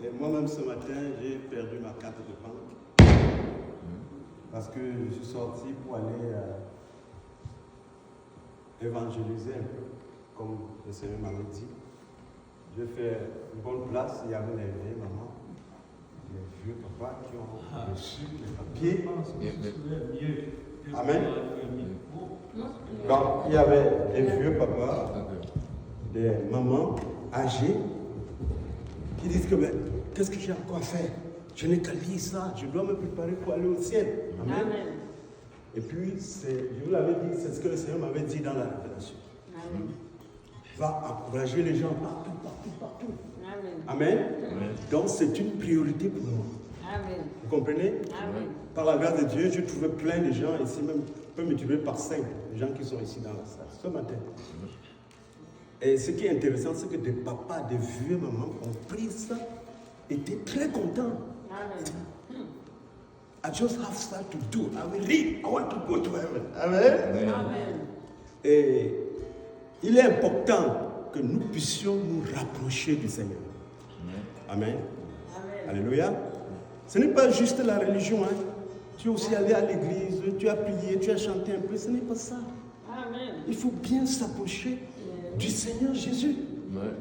Et moi-même ce matin, j'ai perdu ma carte de banque parce que je suis sorti pour aller évangéliser un peu, comme le Seigneur m'avait dit. J'ai fait une bonne place, il y avait les vieilles mamans, les vieux papas qui ont reçu les papiers. Amen. Donc, il y avait des vieux papas, des mamans âgées qui disent que mais, qu'est-ce que j'ai encore à faire? Je n'ai qu'à lire ça, je dois me préparer pour aller au ciel. Amen. Amen. Et puis, je vous l'avais dit, c'est ce que le Seigneur m'avait dit dans la révélation. Amen. Va encourager les gens partout. Amen. Amen. Amen. Donc, c'est une priorité pour moi. Amen. Vous comprenez? Amen. Par la grâce de Dieu, je trouvais plein de gens ici, même, on peut multiplier par 5, les gens qui sont ici dans la salle, ce matin. Et ce qui est intéressant, c'est que des papas, des vieux mamans ont pris ça, étaient très contents. Amen. I just have something to do. I will read. I want to go to heaven. Amen. Amen. Et il est important que nous puissions nous rapprocher du Seigneur. Amen. Amen. Alléluia. Ce n'est pas juste la religion. Hein. Tu es aussi allé à l'église, tu as prié, tu as chanté un peu. Ce n'est pas ça. Amen. Il faut bien s'approcher du Seigneur Jésus. Amen.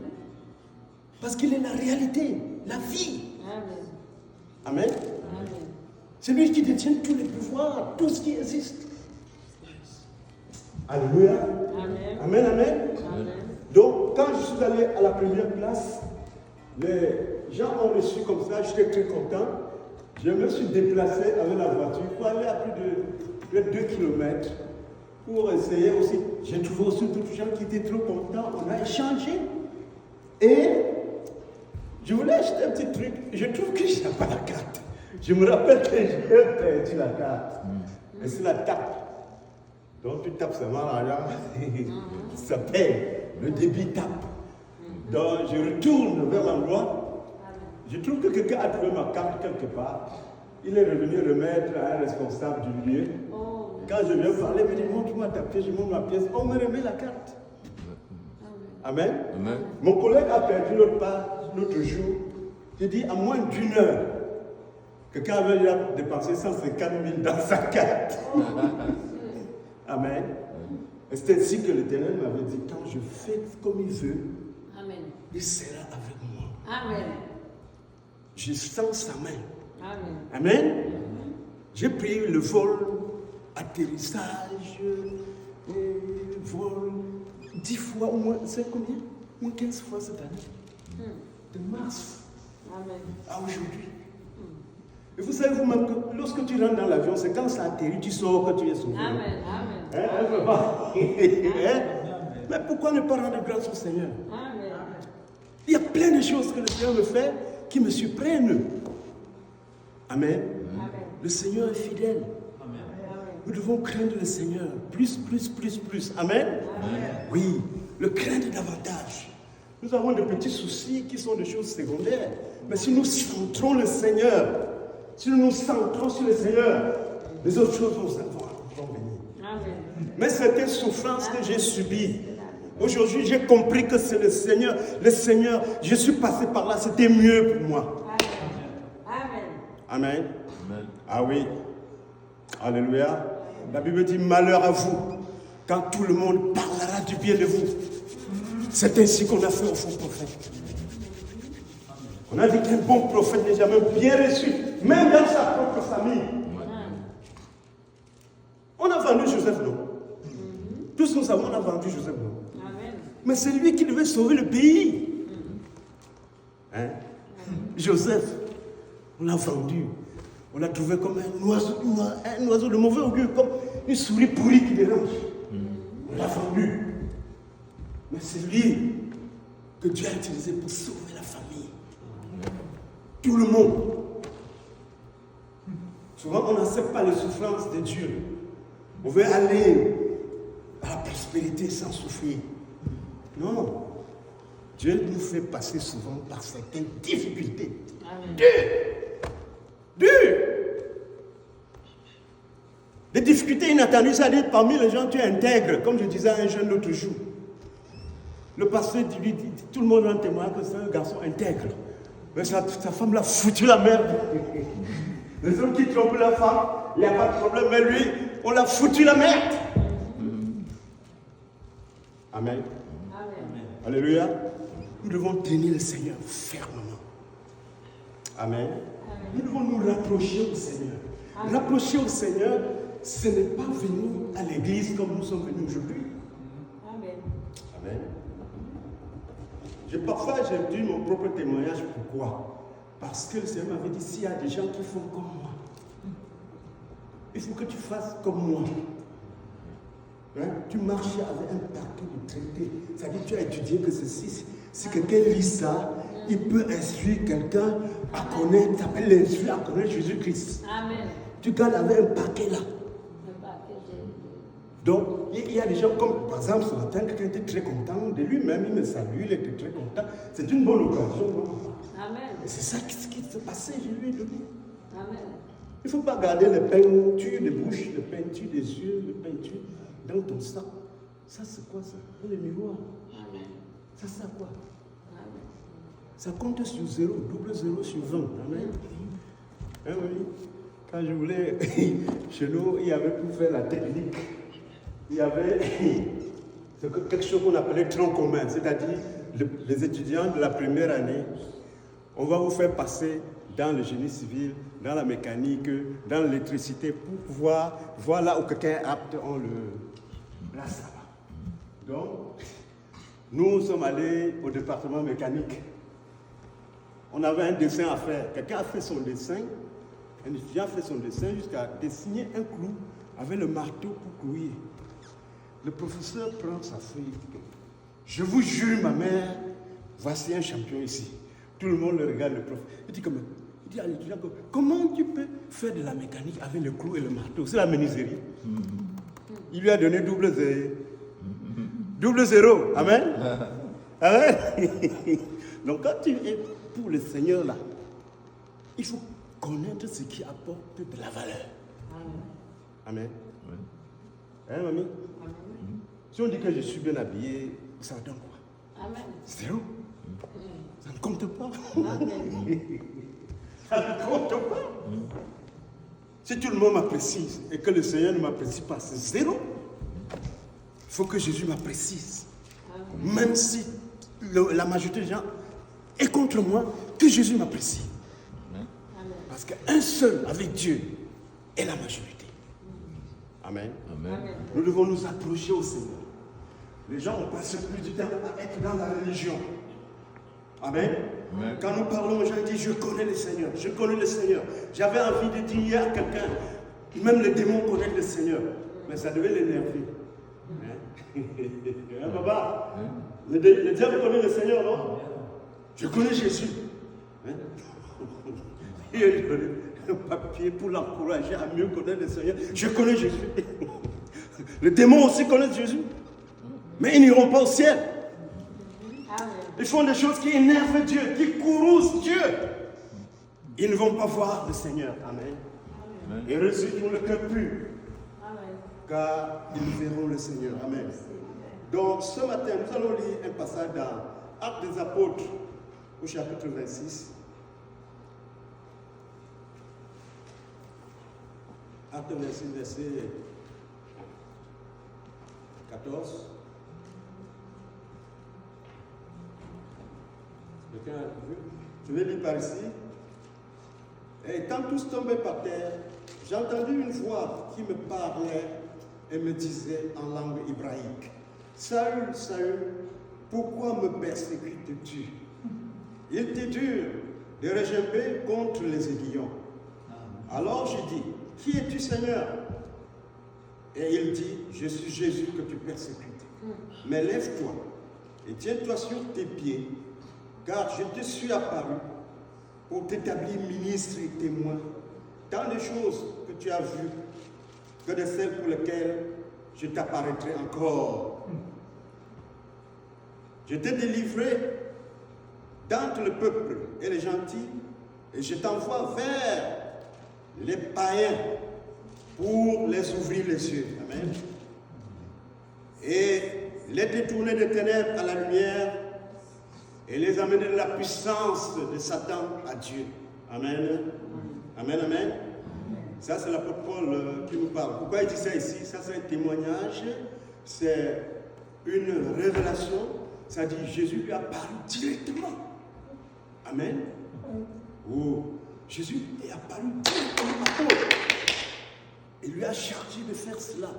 Parce qu'il est la réalité, la vie. Amen. Amen. Amen. C'est lui qui détient tous les pouvoirs, tout ce qui existe. Alléluia. Amen. Amen, amen. Amen. Donc, quand je suis allé à la première place, les gens ont reçu comme ça, j'étais très content. Je me suis déplacé avec la voiture pour aller à plus de 2 km pour essayer aussi. J'ai trouvé aussi d'autres gens qui étaient trop contents. On a échangé. Et je voulais acheter un petit truc. Je trouve que je n'ai pas la carte. Je me rappelle que j'ai perdu la carte. Et c'est la tape. Donc tu tapes seulement l'argent, ça paye. Le débit tape. Donc je retourne vers l'endroit. Je trouve que quelqu'un a trouvé ma carte quelque part. Il est revenu remettre à un responsable du lieu. Quand je viens parler, il me dit montre-moi ta pièce, je montre ma pièce. On me remet la carte. Amen. Amen. Mon collègue a perdu l'autre part l'autre jour. J'ai dit à moins d'une heure. Quelqu'un avait déjà dépensé 150 000 dans sa carte. Amen. Et c'est ainsi que l'Éternel m'avait dit, quand je fais comme il veut, amen, il sera avec moi. Amen. Je sens sa main. Amen. Amen. Amen. J'ai pris le vol, atterrissage, vol 10 fois au moins, c'est combien? Au moins 15 fois cette année. De mars à aujourd'hui. Et vous savez vous-même que lorsque tu rentres dans l'avion, c'est quand ça atterrit, tu sors que tu es sauvé. Amen. Amen. Mais pourquoi ne pas rendre grâce au Seigneur? Amen. Il y a plein de choses que le Seigneur me fait qui me surprennent. Amen. Amen. Le Seigneur est fidèle. Amen. Nous devons craindre le Seigneur. Plus. Amen. Amen. Oui, le craindre davantage. Nous avons de petits soucis qui sont des choses secondaires. Mais si nous centrons le Seigneur, si nous nous centrons sur le Seigneur, les autres choses vont venir. Amen. Mais c'était souffrance que j'ai subies. Aujourd'hui, j'ai compris que c'est le Seigneur. Le Seigneur, je suis passé par là, c'était mieux pour moi. Amen. Amen. Amen. Ah oui. Alléluia. La Bible dit malheur à vous quand tout le monde parlera du bien de vous. C'est ainsi qu'on a fait au faux prophète. On a dit qu'un bon prophète n'est jamais bien reçu, même dans sa propre famille. On a vendu Joseph, non? Tous nous savons, on a vendu Joseph, non? Amen. Mais c'est lui qui devait sauver le pays. Hein? Joseph, on l'a vendu. On l'a trouvé comme un oiseau de mauvais augure, comme une souris pourrie qui dérange. On l'a vendu. Mais c'est lui que Dieu a utilisé pour sauver la famille. Tout le monde. Souvent, on n'accepte pas les souffrances de Dieu. On veut aller à la prospérité sans souffrir. Non. Dieu nous fait passer souvent par certaines difficultés. Dures. Des difficultés inattendues, c'est-à-dire parmi les gens, tu es intègre, comme je disais à un jeune l'autre jour. Le pasteur lui dit, tout le monde en témoigne que c'est un garçon intègre. Mais sa femme l'a foutu la merde. Les hommes qui trompent la femme, il n'y a pas de problème, mais lui, on l'a foutu la merde. Amen. Amen. Alléluia. Nous devons tenir le Seigneur fermement. Amen. Nous devons nous rapprocher au Seigneur. Amen. Rapprocher au Seigneur, ce n'est pas venir à l'église comme nous sommes venus aujourd'hui. Amen. Amen. Parfois, j'ai dit mon propre témoignage. Pourquoi? Parce que le Seigneur m'avait dit, s'il y a des gens qui font comme moi, il faut que tu fasses comme moi. Hein? Tu marchais avec un paquet de traités. C'est-à-dire, tu as étudié que ceci. Si quelqu'un lit ça, il peut instruire quelqu'un à connaître, t'appelles l'instruire à connaître Jésus-Christ. Amen. Tu gardes avec un paquet là. Donc, il y a des gens comme, par exemple, ce matin, quelqu'un était très content de lui-même, il me salue, il était très content. C'est une bonne occasion. Amen. Et c'est ça qui s'est passé, je lui ai donné. Amen. Il ne faut pas garder les peintures de bouche, les peintures des yeux, les peintures dans ton sac. Ça, c'est quoi ça? Dans les miroirs. Amen. Ça, c'est quoi? Amen. Ça compte sur 0, double 0 sur 20. Amen. Hein, oui. Quand je voulais, chez nous, il y avait pour faire la technique. Il y avait quelque chose qu'on appelait tronc commun, c'est-à-dire les étudiants de la première année, on va vous faire passer dans le génie civil, dans la mécanique, dans l'électricité, pour pouvoir voir là où quelqu'un est apte, on le place là-bas. Donc, nous sommes allés au département mécanique. On avait un dessin à faire. Quelqu'un a fait son dessin, un étudiant a fait son dessin jusqu'à dessiner un clou avec le marteau pour clouer. Le professeur prend sa feuille. Je vous jure, ma mère, voici un champion ici. Tout le monde le regarde, le prof. Il dit à l'étudiant, comment tu peux faire de la mécanique avec le clou et le marteau? C'est la menuiserie. Il lui a donné double zéro. Double zéro. Amen. Amen. Donc quand tu es pour le Seigneur là, il faut connaître ce qui apporte de la valeur. Amen. Hein, mamie? Si on dit que je suis bien habillé, ça donne quoi? Amen. Zéro. Ça ne compte pas. Ça ne compte pas. Si tout le monde m'apprécie et que le Seigneur ne m'apprécie pas, c'est zéro. Il faut que Jésus m'apprécie. Même si la majorité des gens est contre moi, que Jésus m'apprécie. Parce qu'un seul avec Dieu est la majorité. Amen. Amen. Nous devons nous approcher au Seigneur. Les gens ont passé plus du temps à être dans la religion. Amen. Amen. Quand nous parlons aux gens, ils disent, je connais le Seigneur, je connais le Seigneur. J'avais envie de dire hier à quelqu'un, même les démons connaissent le Seigneur. Mais ça devait l'énerver. Hein, papa? Le diable connaît le Seigneur, non? Je connais Jésus. Hein? Il a donné un papier pour l'encourager à mieux connaître le Seigneur. Je connais Jésus. Les démons aussi connaissent Jésus. Mais ils n'iront pas au ciel. Ils font des choses qui énervent Dieu, qui courroucent Dieu. Ils ne vont pas voir le Seigneur. Amen. Amen. Et ressuscitons le cœur pur. Car ils verront le Seigneur. Amen. Donc ce matin, nous allons lire un passage dans Actes des Apôtres, au chapitre 26. Acte 26, verset 14. Je vais lire par ici. Et étant tous tombés par terre, j'ai entendu une voix qui me parlait et me disait en langue hébraïque, Saül, Saül, pourquoi me persécutes-tu? Il t'est dur de regimber contre les aiguillons. Alors je dis, qui es-tu, Seigneur? Et il dit, je suis Jésus que tu persécutes. Mais lève-toi et tiens-toi sur tes pieds, car je te suis apparu pour t'établir ministre et témoin dans les choses que tu as vues, que de celles pour lesquelles je t'apparaîtrai encore. Je t'ai délivré d'entre le peuple et les gentils, et je t'envoie vers les païens pour les ouvrir les yeux. Amen. Et les détourner des ténèbres à la lumière Et les amener de la puissance de Satan à Dieu. Amen. Amen, amen. Ça, c'est l'apôtre Paul qui nous parle. Pourquoi il dit ça ici? Ça, c'est un témoignage. C'est une révélation. Ça dit Jésus lui a parlé directement. Amen. Oh, Jésus est apparu directement à Paul. Il lui a chargé de faire cela.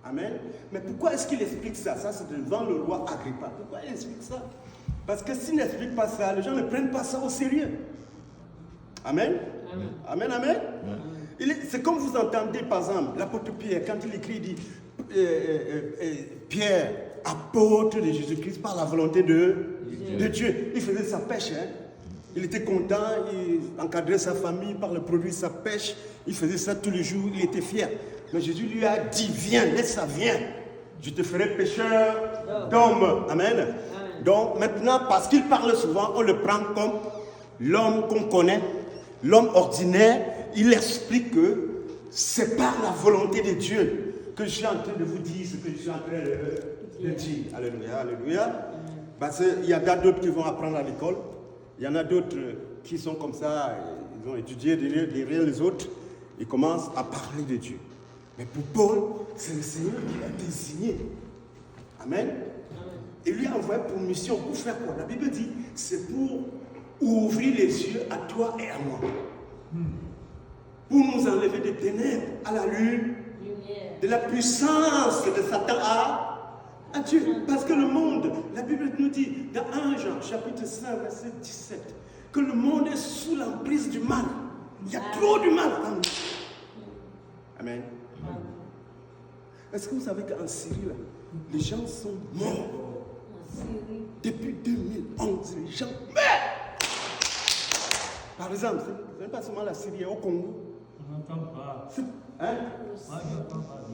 Amen. Mais pourquoi est-ce qu'il explique ça? Ça, c'est devant le roi Agrippa. Pourquoi il explique ça? Parce que s'il n'explique pas ça, les gens ne prennent pas ça au sérieux. Amen. Amen, amen. Amen. C'est comme vous entendez, par exemple, l'apôtre Pierre, quand il écrit, il dit Pierre, apôtre de Jésus-Christ par la volonté de Dieu. Il faisait sa pêche. Hein? Il était content, il encadrait sa famille par le produit de sa pêche. Il faisait ça tous les jours, il était fier. Mais Jésus lui a dit, viens, laisse ça, viens. Je te ferai pêcheur d'hommes. Amen. Donc maintenant, parce qu'il parle souvent, on le prend comme l'homme qu'on connaît, l'homme ordinaire. Il explique que c'est par la volonté de Dieu que je suis en train de vous dire ce que je suis en train de dire. Alléluia, alléluia. Parce qu'il y en a d'autres qui vont apprendre à l'école. Il y en a d'autres qui sont comme ça, ils ont étudié derrière les autres. Ils commencent à parler de Dieu. Mais pour Paul, c'est le Seigneur qui l'a désigné. Amen. Il lui a envoyé pour mission, pour faire quoi? La Bible dit, c'est pour ouvrir les yeux à toi et à moi. Pour nous enlever des ténèbres à la lune, de la puissance de Satan à Dieu. Parce que le monde, la Bible nous dit, dans 1 Jean, chapitre 5, verset 17, que le monde est sous l'emprise du mal. Il y a trop du mal en nous. Amen. Est-ce que vous savez qu'en Syrie, là, les gens sont morts? Depuis 2011, les gens meurent. Par exemple, ce n'est pas seulement la Syrie, au Congo. On n'entend pas. Hein?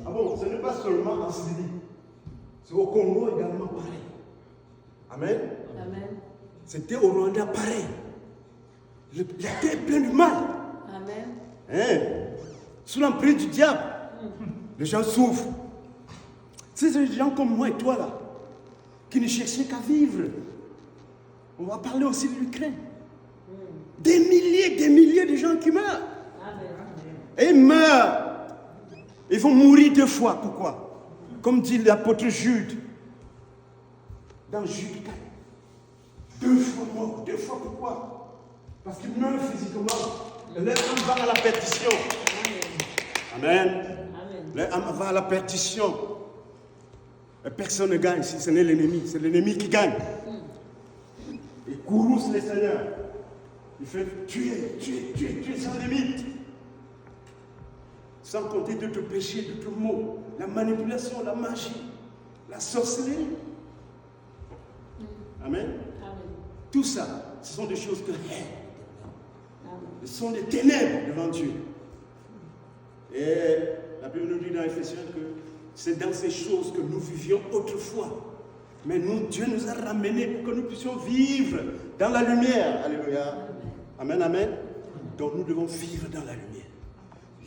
Ah bon, ce n'est pas seulement en Syrie. C'est au Congo également pareil. Amen. Amen. C'était au Rwanda pareil. La terre est pleine de mal. Amen. Hein? Sous l'emprise du diable, les gens souffrent. C'est des gens comme moi et toi là, qui ne cherchaient qu'à vivre. On va parler aussi de l'Ukraine. Des milliers de gens qui meurent. Et ils meurent. Ils vont mourir 2 fois. Pourquoi? Comme dit l'apôtre Jude. Dans Jude 4. 2 fois mort. 2 fois pourquoi? Parce qu'ils meurent physiquement. Et leur âme va à la perdition. Amen. Leur âme va à la perdition. Et personne ne gagne si ce n'est l'ennemi. C'est l'ennemi qui gagne. Il courrouce les seigneurs. Il fait tuer sans limite. Sans compter d'autres péchés, d'autres maux. La manipulation, la magie, la sorcellerie. Amen. Tout ça, ce sont des choses que ce sont des ténèbres devant Dieu. Et la Bible nous dit dans Éphésiens que c'est dans ces choses que nous vivions autrefois. Mais nous, Dieu nous a ramenés pour que nous puissions vivre dans la lumière. Alléluia. Amen, amen. Donc nous devons vivre dans la lumière.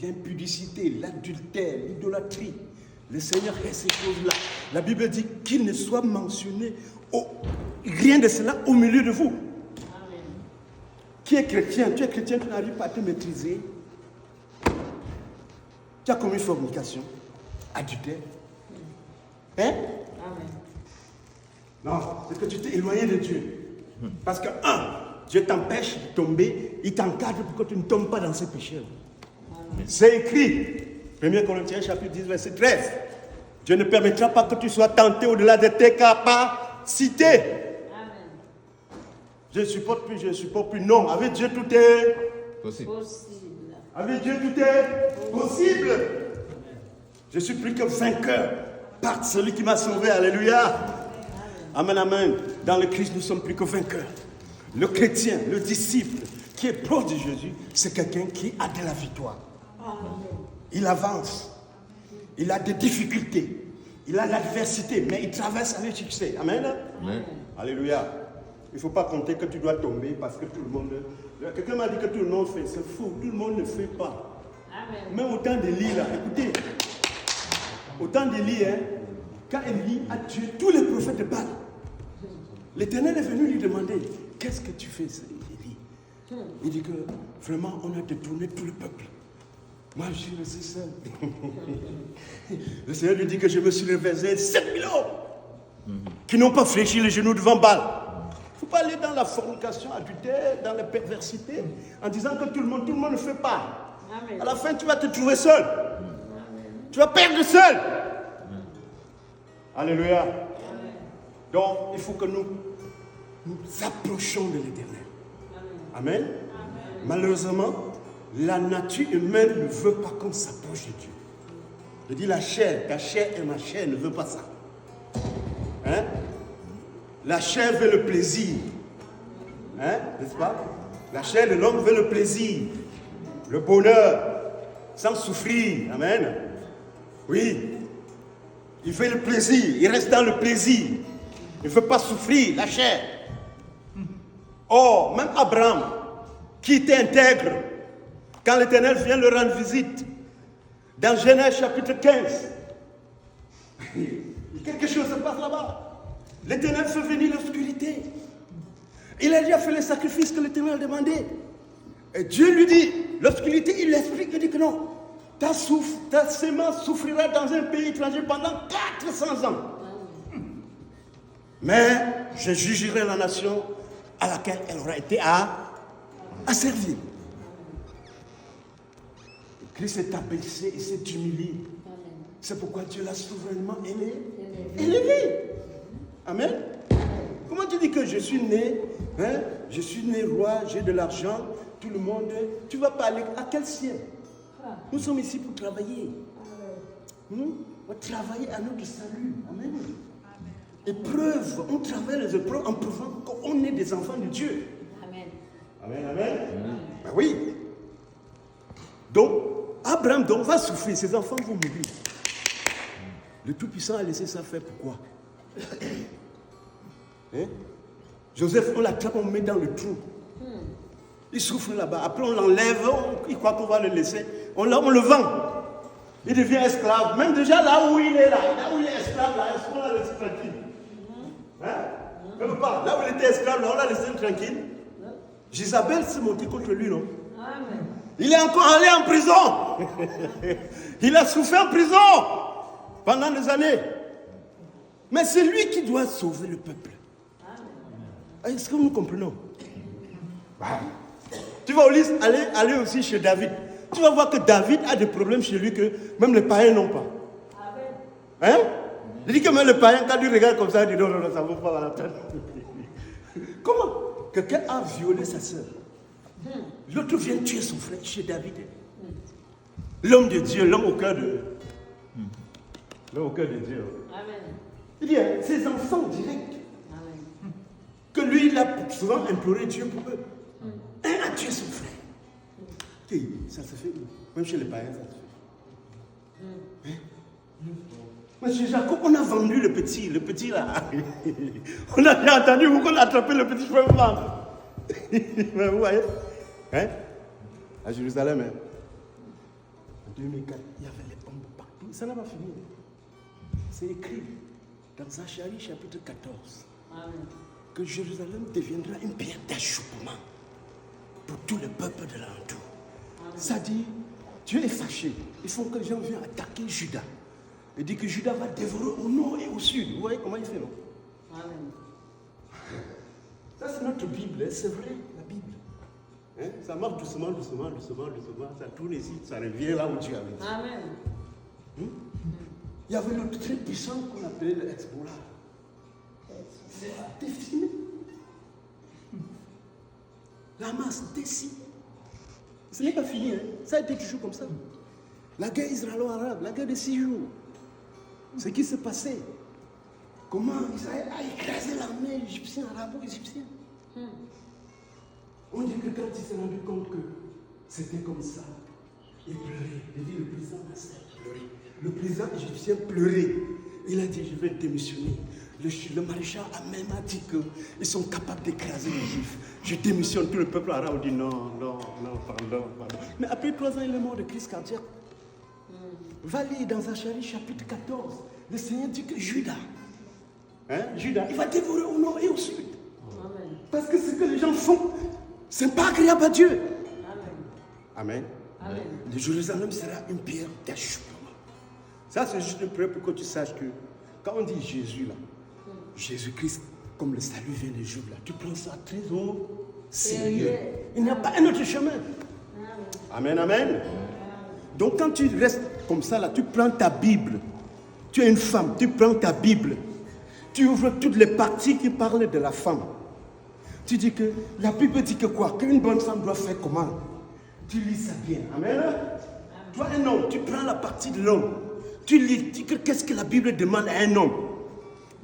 L'impudicité, l'adultère, l'idolâtrie. Le Seigneur est ces choses-là. La Bible dit qu'il ne soit mentionné rien de cela au milieu de vous. Amen. Qui est chrétien? Tu es chrétien, tu n'arrives pas à te maîtriser. Tu as commis fornication, adultère. Hein? Amen. Non, c'est que tu t'es éloigné de Dieu. Parce que, Dieu t'empêche de tomber, il t'encadre pour que tu ne tombes pas dans ces péchés. C'est écrit, 1 Corinthiens chapitre 10, verset 13. Dieu ne permettra pas que tu sois tenté au-delà de tes capacités. Amen. Je ne supporte plus. Non, avec Dieu tout est possible. Avec Dieu tout est possible. Je suis plus que vainqueur par celui qui m'a sauvé. Alléluia. Amen, amen. Dans le Christ, nous sommes plus que vainqueurs. Le chrétien, le disciple qui est proche de Jésus, c'est quelqu'un qui a de la victoire. Il avance. Il a des difficultés. Il a l'adversité, mais il traverse avec succès. Amen. Amen. Alléluia. Il ne faut pas compter que tu dois tomber parce que tout le monde... Quelqu'un m'a dit que tout le monde fait. C'est faux. Tout le monde ne fait pas. Amen. Même au temps d'Élie, là, écoutez. Au temps d'Élie, quand Élie a tué tous les prophètes de Baal, L'Éternel est venu lui demander, qu'est-ce que tu fais, Élie? Il dit que vraiment on a détourné tout le peuple. Moi je suis resté seul. Le Seigneur lui dit que je me suis réversé 7000 hommes qui n'ont pas fléchi les genoux devant Baal. Il ne faut pas aller dans la fornication adultère, dans la perversité, en disant que tout le monde ne fait pas. Amen. À la fin, tu vas te trouver seul. Amen. Tu vas perdre seul. Amen. Alléluia. Amen. Donc, il faut que nous approchions de l'Éternel. Amen. Amen. Malheureusement, la nature humaine ne veut pas qu'on s'approche de Dieu. Je dis la chair, ta chair et ma chair ne veut pas ça. Hein? La chair veut le plaisir. Hein? N'est-ce pas? La chair de l'homme veut le plaisir, le bonheur, sans souffrir. Amen. Oui. Il veut le plaisir, il reste dans le plaisir. Il ne veut pas souffrir, la chair. Or, même Abraham, qui était intègre, quand l'Éternel vient le rendre visite, dans Genèse chapitre 15, quelque chose se passe là-bas. L'Éternel fait venir l'obscurité. Il a déjà fait les sacrifices que l'Éternel demandait. Et Dieu lui dit, l'obscurité, il l'explique, il dit que non, ta sémence souffrira dans un pays étranger pendant 400 ans. Mais je jugerai la nation à laquelle elle aura été à servir. Christ s'est abaissé et s'est humilié. C'est pourquoi Dieu l'a souverainement élevé. Amen. Comment tu dis que je suis né, je suis né roi, j'ai de l'argent, tout le monde, tu vas pas aller à quel ciel? Nous sommes ici pour travailler. On va travailler à notre salut. Amen. Épreuve, on travaille les épreuves en prouvant qu'on est des enfants de Dieu. Amen. Amen, amen. Ben oui. Donc, Abraham va souffrir, ses enfants vont mourir. Le Tout-Puissant a laissé ça faire pourquoi? Hein? Joseph, on l'attrape, on le met dans le trou. Il souffre là-bas. Après, on l'enlève, il croit qu'on va le laisser. On le vend. Il devient esclave. Même déjà là où il est, là où il est esclave, là, est-ce qu'on l'a laissé tranquille? Hein? Même pas. Là où il était esclave, là, on l'a laissé tranquille. Jézabel s'est montée contre lui, non? Amen. Il est encore allé en prison. Il a souffert en prison pendant des années. Mais c'est lui qui doit sauver le peuple. Est-ce que nous comprenons? Tu vas au lycée, aller aussi chez David. Tu vas voir que David a des problèmes chez lui que même les païens n'ont pas. Hein? Il dit que même les païens, quand ils regardent comme ça, ils disent non, ça ne vaut pas la peine. Comment? Quelqu'un a violé sa sœur. L'autre vient tuer son frère chez David. L'homme de Dieu, l'homme au cœur de Dieu. Amen. Il dit, ses enfants directs, que lui, il a souvent imploré Dieu pour eux. Un a tué son frère. Et ça se fait où? Même chez les païens, ça se fait. Mais chez Jacob, on a vendu le petit là. On a bien entendu qu'on a attrapé le petit frère vendre. Mais vous voyez? Hein? À Jérusalem, en 2004, il y avait les bombes partout. Ça n'a pas fini. C'est écrit dans Zacharie chapitre 14 que Jérusalem deviendra une pierre d'achoppement pour tout le peuple de l'alentour. Ça dit, Dieu est fâché. Il faut que les gens viennent attaquer Juda. Il dit que Juda va dévorer au nord et au sud. Vous voyez comment il fait, non? Amen. Ça, c'est notre Bible, c'est vrai, la Bible. Hein? Ça marche doucement, ça tourne ici, ça revient là où Dieu avait dit. Amen. Il y avait l'autre très puissant qu'on appelait le Hezbollah. C'est décimé. La masse décimée. Ce n'est pas fini, hein? Ça a été toujours comme ça. La guerre israélo-arabe, la guerre de 6 jours. Ce qui s'est passé. Comment Israël a écrasé l'armée égyptienne, arabo-égyptienne. On dit que quand il s'est rendu compte que c'était comme ça, il pleurait. Il dit le président Nasser pleurait. Le président égyptien pleurait. Il a dit, je vais démissionner. Le maréchal a même dit qu'ils sont capables d'écraser les Juifs. Je démissionne. Tout le peuple arabe dit non, pardon. Mais après 3 ans, il est mort de crise cardiaque. Va lire dans Zacharie chapitre 14. Le Seigneur dit que Judas, Judas, il va dévorer au nord et au sud. Amen. Parce que ce que les gens font, ce n'est pas agréable à Dieu. Amen. Amen. Le Jérusalem sera une pierre d'achoppement. Ça, c'est juste une preuve pour que tu saches que quand on dit Jésus, là, Jésus-Christ, comme le salut vient des Juifs, là, tu prends ça très au sérieux. Il n'y a pas un autre chemin. Amen, amen. Donc, quand tu restes comme ça, là, tu prends ta Bible. Tu es une femme, tu prends ta Bible. Tu ouvres toutes les parties qui parlent de la femme. Tu dis que la Bible dit que quoi? Qu'une bonne femme doit faire comment? Tu lis ça bien. Amen. Toi, un homme, tu prends la partie de l'homme. Tu lis, tu dis qu'est-ce que la Bible demande à un homme?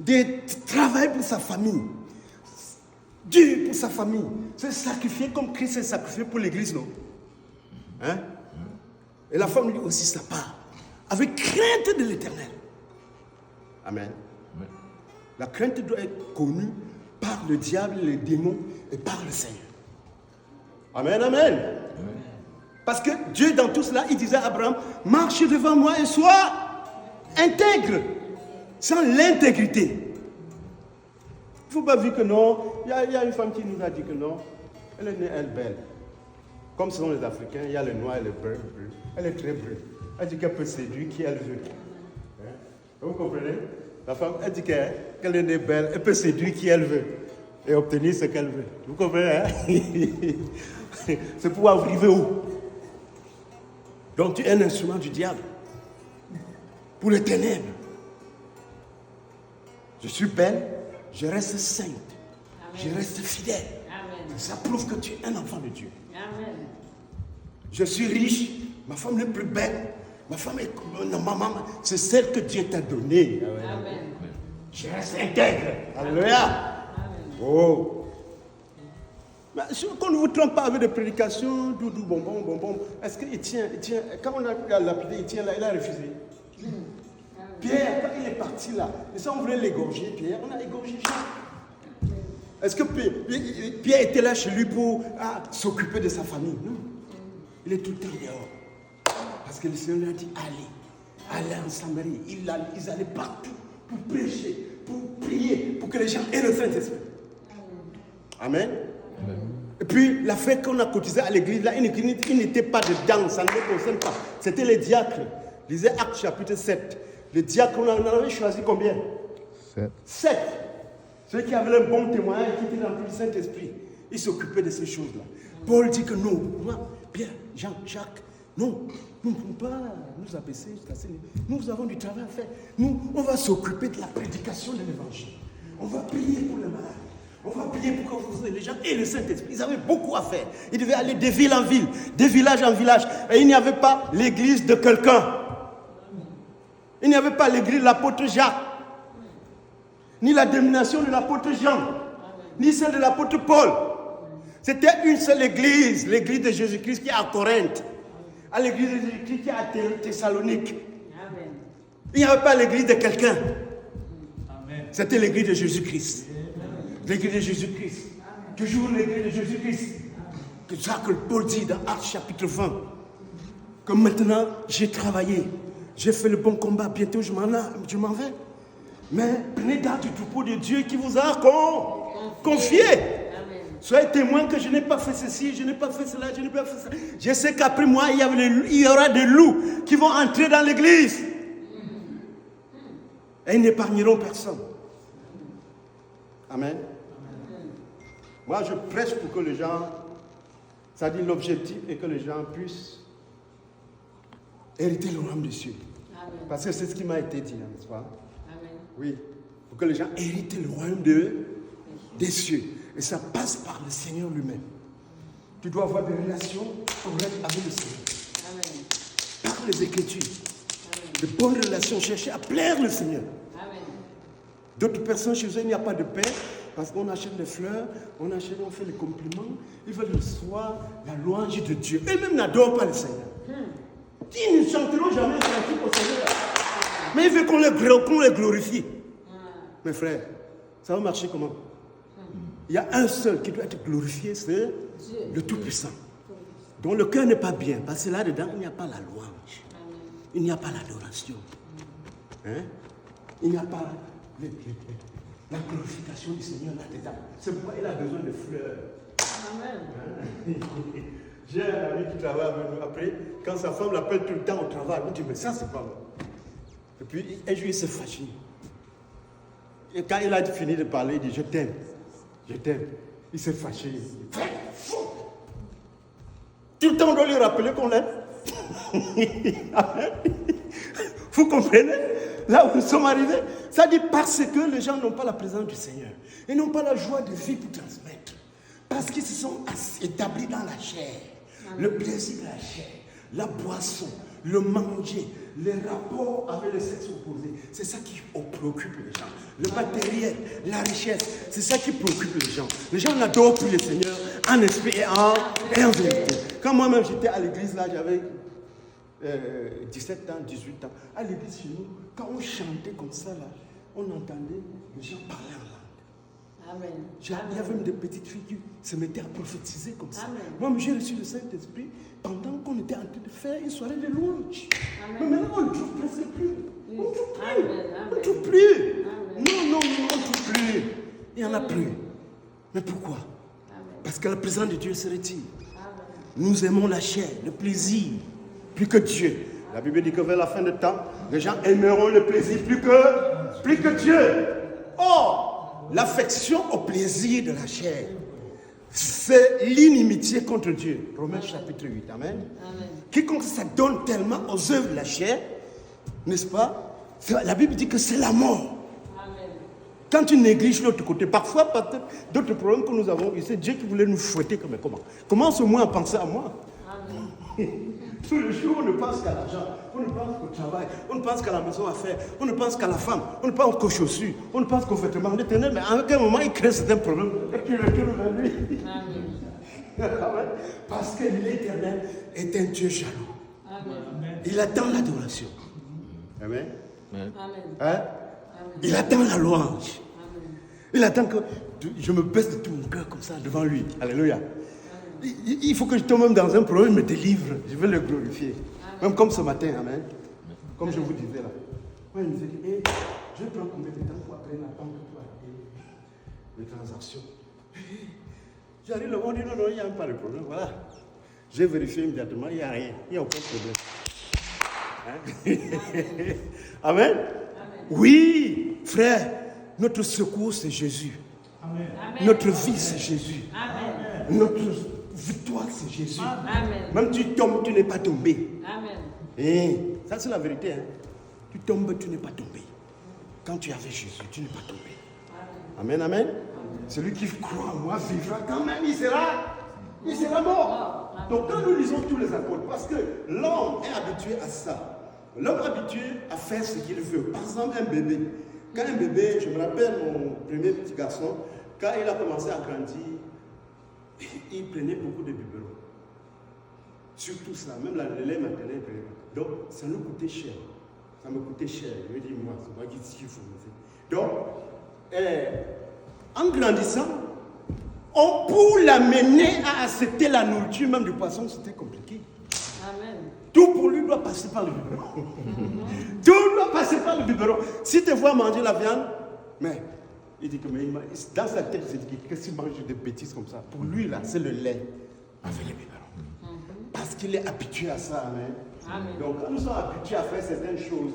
De travailler pour sa famille. Dur pour sa famille. Se sacrifier comme Christ s'est sacrifié pour l'église, non? Hein? Et la femme lui aussi sa part. Avec crainte de l'éternel. Amen. La crainte doit être connue par le diable, les démons et par le Seigneur. Amen, amen. Parce que Dieu, dans tout cela, il disait à Abraham, marche devant moi et sois intègre. Sans l'intégrité. Il ne faut pas dire que non. Il y a une femme qui nous a dit que non. Elle est née, elle, belle. Comme ce sont les Africains, il y a le noir et le brun. Elle est très brune. Elle dit qu'elle peut séduire qui elle veut. Hein? Vous comprenez? La femme, elle dit qu'elle est née belle. Elle peut séduire qui elle veut. Et obtenir ce qu'elle veut. Vous comprenez? Hein? C'est pour arriver où? Donc tu es un instrument du diable. Pour les ténèbres. Je suis belle, je reste sainte, amen. Je reste fidèle. Amen. Ça prouve que tu es un enfant de Dieu. Amen. Je suis riche, ma femme est plus belle, ma femme est non, ma maman, c'est celle que Dieu t'a donnée. Amen. Je reste intègre. Alléluia. Oh. Mais qu'on ne vous trompe pas avec des prédications, doudou, bonbon. Est-ce qu'il tient, quand on a lapidé, il tient là, il a refusé. Pierre, quand il est parti là, et ça on voulait l'égorger, Pierre, on a égorgé Jacques. Est-ce que Pierre était là chez lui pour s'occuper de sa famille? Non. Il est tout le temps dehors. Parce que le Seigneur lui a dit, allez en Samarie. Ils allaient partout pour prêcher, pour prier, pour que les gens aient le Saint-Esprit. Amen. Et puis, la fête qu'on a cotisée à l'église, là, il n'était pas dedans, ça ne les concerne pas. C'était les diacres. Lisez Actes chapitre 7. Les diacres, on en avait choisi combien? 7. Ceux qui avaient le bon témoignage, qui étaient remplis du Saint-Esprit. Ils s'occupaient de ces choses-là. Paul dit que non, moi, Pierre, Jean, Jacques, non, nous ne pouvons pas nous abaisser jusqu'à ce niveau. Nous avons du travail à faire. Nous, on va s'occuper de la prédication de l'évangile. On va prier pour les malades. On va prier pour que les gens aient le Saint-Esprit. Ils avaient beaucoup à faire. Ils devaient aller de ville en ville, de village en village. Et il n'y avait pas l'église de quelqu'un. Il n'y avait pas l'église de l'apôtre Jacques, ni la dénomination de l'apôtre Jean, ni celle de l'apôtre Paul. C'était une seule église, l'église de Jésus-Christ qui est à Corinthe, à l'église de Jésus-Christ qui est à Thessalonique. Il n'y avait pas l'église de quelqu'un. C'était l'église de Jésus-Christ. L'église de Jésus-Christ. Toujours l'église de Jésus-Christ. C'est ça que Paul dit dans Actes chapitre 20. Que maintenant, j'ai travaillé. J'ai fait le bon combat, bientôt je m'en vais. Mais prenez garde du troupeau de Dieu qui vous a confié. Amen. Soyez témoins que je n'ai pas fait ceci, je n'ai pas fait cela, je n'ai pas fait ça. Je sais qu'après moi, il y aura des loups qui vont entrer dans l'église. Et ils n'épargneront personne. Amen. Moi, je prêche pour que les gens, ça dit l'objectif est que les gens puissent hériter le royaume des cieux. Amen. Parce que c'est ce qui m'a été dit, n'est-ce pas? Amen. Oui, pour que les gens héritent le royaume des cieux. Et ça passe par le Seigneur lui-même. Tu dois avoir des relations correctes avec le Seigneur. Amen. Par les Écritures. Amen. De bonnes relations, chercher à plaire le Seigneur. Amen. D'autres personnes chez eux, il n'y a pas de paix. Parce qu'on achète des fleurs, on fait les compliments. Ils veulent le soir, la louange de Dieu. Eux-mêmes n'adorent pas le Seigneur. Ils ne chanteront jamais un cantique au Seigneur. Mais ils veulent qu'on les glorifie. Mes frères, ça va marcher comment? Il y a un seul qui doit être glorifié, c'est le Tout-Puissant. Dont le cœur n'est pas bien. Parce que là-dedans, il n'y a pas la louange. Il n'y a pas l'adoration. Hein? Il n'y a pas la glorification du Seigneur là-dedans. C'est pourquoi il a besoin de fleurs. Amen. J'ai un ami qui travaille avec nous. Après, quand sa femme l'appelle tout le temps au travail, il dit, mais ça, c'est pas moi. Et puis, un jour, il s'est fâché. Et quand il a fini de parler, il dit, je t'aime. Je t'aime. Il s'est fâché. Tout le temps, on doit lui rappeler qu'on l'aime. Vous comprenez? Là où nous sommes arrivés, ça dit parce que les gens n'ont pas la présence du Seigneur. Ils n'ont pas la joie de vie pour transmettre. Parce qu'ils se sont établis dans la chair. Le plaisir de la chair, la boisson, le manger, les rapports avec le sexe opposé. C'est ça qui préoccupe les gens. Le matériel, la richesse, c'est ça qui préoccupe les gens. Les gens n'adorent plus le Seigneur en esprit et en vérité. Quand moi-même j'étais à l'église, là, j'avais 17 ans, 18 ans. À l'église chez nous, quand on chantait comme ça, là, on entendait les gens parler en langue. Amen. Il y avait même des petites filles qui se mettaient à prophétiser comme ça. Amen. Moi, j'ai reçu le Saint-Esprit pendant qu'on était en train de faire une soirée de louange. Mais maintenant, on ne joue presque plus. On ne joue plus. Amen. On ne joue plus. Amen. Non, on ne joue plus. Il n'y en a plus. Mais pourquoi? Amen. Parce que la présence de Dieu se retire. Amen. Nous aimons la chair, le plaisir, plus que Dieu. La Bible dit que vers la fin du temps, les gens aimeront le plaisir plus que Dieu. Or, l'affection au plaisir de la chair, c'est l'inimitié contre Dieu. Romains chapitre 8. Amen. Amen. Quiconque s'adonne tellement aux œuvres de la chair, n'est-ce pas? La Bible dit que c'est la mort. Amen. Quand tu négliges l'autre côté, parfois, peut-être d'autres problèmes que nous avons, c'est Dieu qui voulait nous fouetter comme comment? Commence au moins à penser à moi. Amen. Tous les jours, on ne pense qu'à l'argent, on ne pense qu'au travail, on ne pense qu'à la maison à faire, on ne pense qu'à la femme, on ne pense qu'aux chaussures, on ne pense qu'au vêtement. L'éternel, mais à un moment, il crée certains problèmes et tu retournes vers lui. Amen. Parce que l'Éternel est un Dieu jaloux. Amen. Il attend l'adoration. Amen. Amen. Hein? Il attend la louange. Amen. Il attend que je me baisse de tout mon cœur comme ça devant lui. Alléluia. Il faut que je tombe même dans un problème, me délivre. Je veux le glorifier. Amen. Même comme ce matin, amen. Comme je vous disais là. Moi, il me dit, je prends combien de temps pour apprendre la banque pour arrêter les transactions. J'arrive là, on dit non, il n'y a pas de problème. Voilà. J'ai vérifié immédiatement, il n'y a rien. Il n'y a aucun problème. Hein? Amen. Amen. Oui, frère, notre secours, c'est Jésus. Amen. Notre vie, c'est Jésus. Amen. Notre victoire, c'est Jésus. Amen. Même tu tombes, tu n'es pas tombé. Amen. Et ça, c'est la vérité. Hein? Tu tombes, tu n'es pas tombé. Quand tu es avec Jésus, tu n'es pas tombé. Amen, amen. Amen. Celui qui croit en moi vivra quand même, il sera mort. Donc quand nous lisons tous les apôtres, parce que l'homme est habitué à ça. L'homme est habitué à faire ce qu'il veut. Par exemple, un bébé. Quand un bébé, je me rappelle mon premier petit garçon, quand il a commencé à grandir, il prenait beaucoup de biberons. Surtout ça, même le lait maternel, il prenait. Donc, ça nous coûtait cher. Ça me coûtait cher. Je me dis, moi, c'est moi qui dis qu'il faut me faire. Donc, en grandissant, pour l'amener à accepter la nourriture, même du poisson, c'était compliqué. Amen. Tout pour lui doit passer par le biberon. Tout doit passer par le biberon. Si tu vois manger la viande, mais il dit que dans sa tête, il dit que s'il mange des bêtises comme ça, pour lui, là, c'est le lait avec le biberon. Parce qu'il est habitué à ça. Amen. Amen. Donc, quand nous sommes habitués à faire certaines choses,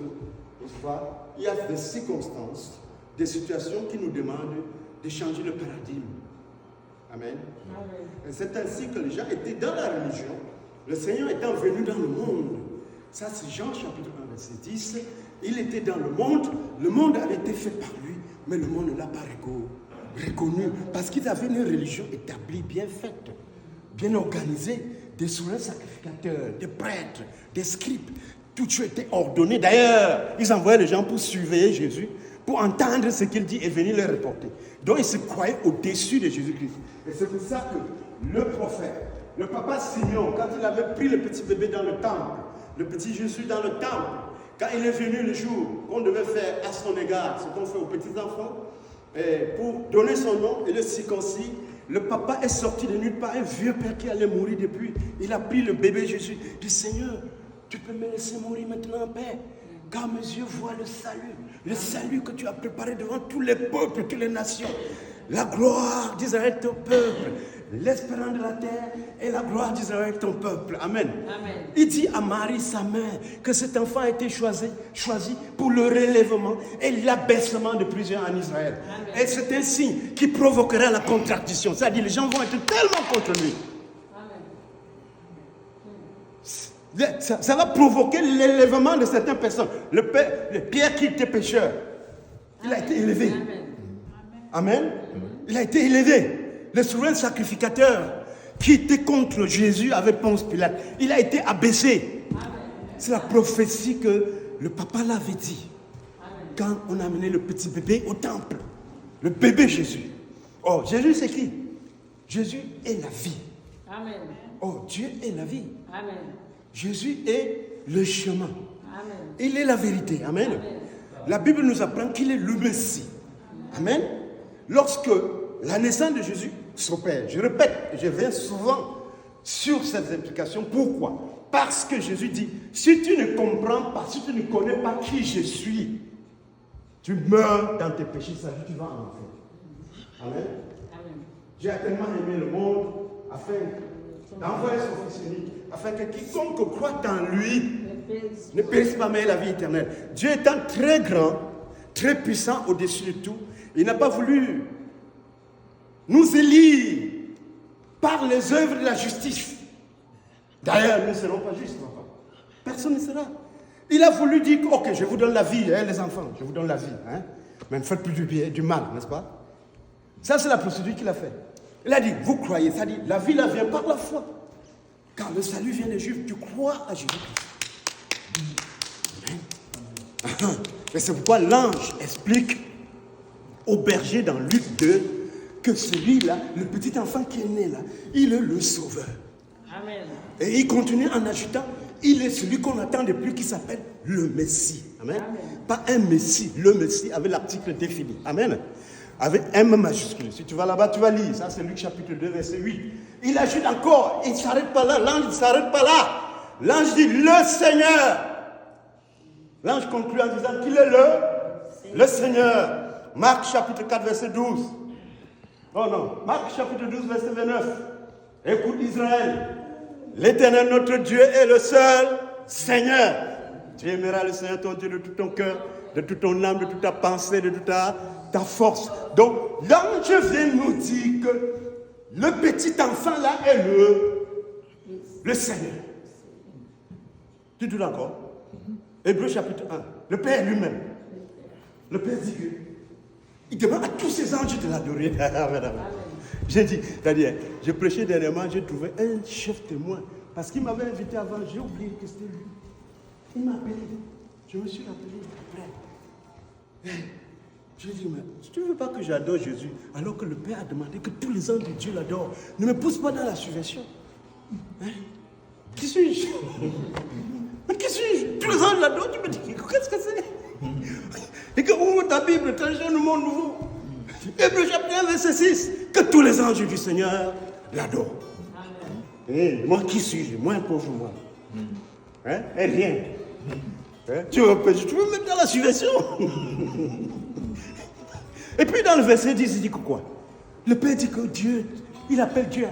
il y a des circonstances, des situations qui nous demandent de changer le paradigme. Amen. Amen. Et c'est ainsi que les gens étaient dans la religion. Le Seigneur étant venu dans le monde. Ça, c'est Jean chapitre 1, verset 10. Il était dans le monde avait été fait par lui, mais le monde ne l'a pas reconnu. Parce qu'ils avaient une religion établie, bien faite, bien organisée, des souverains sacrificateurs, des prêtres, des scribes. Tout était ordonné. D'ailleurs, ils envoyaient les gens pour surveiller Jésus, pour entendre ce qu'il dit et venir le reporter. Donc, ils se croyaient au-dessus de Jésus-Christ. Et c'est pour ça que le prophète, le papa Simeon, quand il avait pris le petit bébé dans le temple, le petit Jésus dans le temple, quand il est venu le jour qu'on devait faire à son égard, ce qu'on fait aux petits-enfants, pour donner son nom et le circoncis, le papa est sorti de nulle part, un vieux père qui allait mourir depuis. Il a pris le bébé Jésus. Il dit, Seigneur, tu peux me laisser mourir maintenant en paix, car mes yeux voient le salut Le salut que tu as préparé devant tous les peuples, toutes les nations. La gloire d'Israël, ton peuple. L'espérance de la terre et la gloire d'Israël, ton peuple. Amen. Amen. Il dit à Marie, sa mère, que cet enfant a été choisi pour le relèvement et l'abaissement de plusieurs en Israël. Amen. Et c'est un signe qui provoquera la contradiction. C'est-à-dire, les gens vont être tellement contre lui. Ça va provoquer l'élèvement de certaines personnes. Le Pierre qui était pécheur, il a été élevé. Amen. Il a été élevé. Le souverain sacrificateur qui était contre Jésus avec Ponce Pilate, il a été abaissé. C'est la prophétie que le papa l'avait dit. Quand on a amené le petit bébé au temple. Le bébé Jésus. Oh, Jésus c'est qui? Jésus est la vie. Amen. Oh, Dieu est la vie. Amen. Jésus est le chemin. Amen. Il est la vérité. Amen. Amen. La Bible nous apprend qu'il est le Messie. Amen. Lorsque la naissance de Jésus s'opère, je répète, je viens souvent sur cette implication. Pourquoi? Parce que Jésus dit, si tu ne comprends pas, si tu ne connais pas qui je suis, tu meurs dans tes péchés, ça dit tu vas en enfer. Amen. Amen. Dieu a tellement aimé le monde afin d'envoyer son Fils unique, afin que quiconque croit en lui ne périsse pas, mais ait la vie éternelle. Dieu étant très grand, très puissant au-dessus de tout, il n'a pas voulu nous élire par les œuvres de la justice. D'ailleurs, nous ne serons pas justes. Personne ne sera. Il a voulu dire, ok, je vous donne la vie, hein, les enfants, je vous donne la vie. Hein, mais ne faites plus du mal, n'est-ce pas? Ça, c'est la procédure qu'il a fait. Il a dit, vous croyez, ça dit, la vie, là, vient par la foi. Quand le salut vient des Juifs, tu crois à Jésus-Christ. Et c'est pourquoi l'ange explique au berger dans Luc 2 que celui-là, le petit enfant qui est né là, il est le sauveur. Amen. Et il continue en ajoutant, il est celui qu'on attend de plus qui s'appelle le Messie. Amen. Amen. Pas un Messie, le Messie avec l'article défini. Amen. Avec M majuscule. Si tu vas là-bas, tu vas lire. Ça, c'est Luc chapitre 2, verset 8. Il ajoute encore, il ne s'arrête pas là. L'ange ne s'arrête pas là. L'ange dit, le Seigneur. L'ange conclut en disant qu'il est le Seigneur. Marc chapitre 4, verset 12. Oh non, Marc chapitre 12, verset 29. Écoute Israël, l'Éternel notre Dieu est le seul Seigneur. Tu aimeras le Seigneur ton Dieu de tout ton cœur, de toute ton âme, de toute ta pensée, de toute ta force. Donc, l'ange vient nous dire que le petit enfant là est le Seigneur. Tu es tout d'accord? Hébreux chapitre 1. Le Père lui-même. Le Père dit que il demande à tous ces anges de l'adorer. J'ai dit, c'est-à-dire, je prêchais dernièrement, j'ai trouvé un chef témoin. Parce qu'il m'avait invité avant, j'ai oublié que c'était lui. Il m'a appelé. Je me suis appelé après. J'ai dit, mais si tu ne veux pas que j'adore Jésus, alors que le Père a demandé que tous les anges de Dieu l'adorent, ne me pousse pas dans la subversion. Hein? Qui suis-je? Mais qui suis-je? Tous les anges l'adorent, tu me dis, qu'est-ce que c'est? Et que ouvre ta Bible, traduction du monde nouveau. Hébreux chapitre 1, verset 6. Que tous les anges du Seigneur l'adorent. Et moi, qui suis-je? Moi, un pauvre moi. Hein? Et rien. Hein? Tu veux me mettre dans la subversion? Et puis dans le verset 10, il dit que quoi? Le Père dit que Dieu, il appelle Dieu.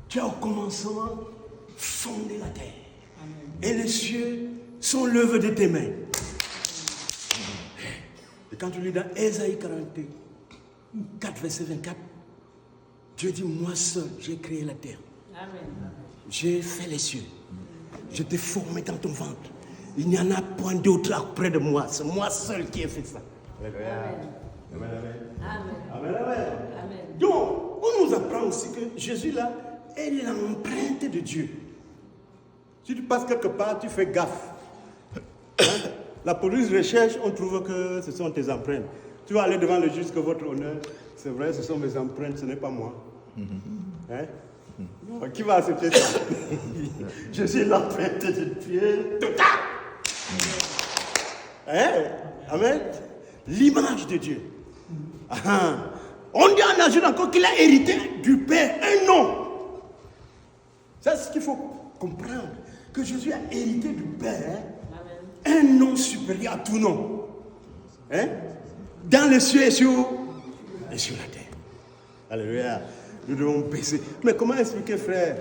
Dieu a au commencement fondé la terre. Et les cieux sont l'œuvre de tes mains. Et quand tu lis dans Ésaïe 4, verset 24, Dieu dit, moi seul, j'ai créé la terre. Amen. J'ai fait les cieux. Je t'ai formé dans ton ventre. Il n'y en a point d'autre auprès de moi. C'est moi seul qui ai fait ça. Amen. Amen. Amen. Amen. Amen. Amen. Donc, on nous apprend aussi que Jésus là est l'empreinte de Dieu. Si tu passes quelque part, tu fais gaffe. Hein? La police recherche, on trouve que ce sont tes empreintes. Tu vas aller devant le juge que votre honneur, c'est vrai, ce sont mes empreintes, ce n'est pas moi. Hein? Qui va accepter ça? Je suis l'empreinte de Dieu total. Hein? Amen. L'image de Dieu. On dit en ajoute encore qu'il a hérité du Père un nom. C'est ce qu'il faut comprendre. Que Jésus a hérité du Père un nom supérieur à tout nom. Hein? Dans les cieux et sur la terre. Alléluia. Nous devons baisser. Mais comment expliquer, frère,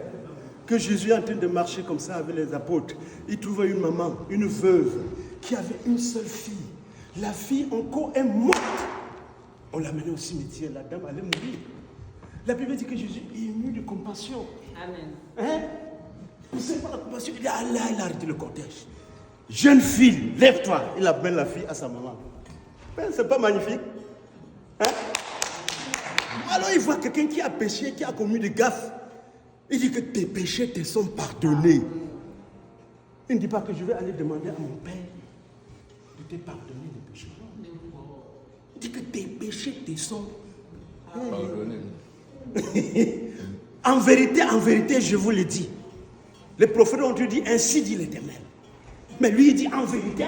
que Jésus est en train de marcher comme ça avec les apôtres? Il trouve une maman, une veuve, qui avait une seule fille. La fille encore est morte. On l'a menée au cimetière. La dame allait mourir. La Bible dit que Jésus est ému de compassion. Amen. Hein? Poussé par la compassion, il dit, ah là, il a arrêté le cortège. Jeune fille, lève-toi. Il amène la fille à sa maman. C'est pas magnifique? Hein? Alors il voit quelqu'un qui a péché, qui a commis des gaffes. Il dit que tes péchés te sont pardonnés. Il ne dit pas que je vais aller demander à mon Père de te pardonner les péchés. Il dit que tes péchés te sont pardonnés. En vérité, je vous le dis. Les prophètes ont dit, ainsi dit l'Éternel. Mais lui, il dit, en vérité,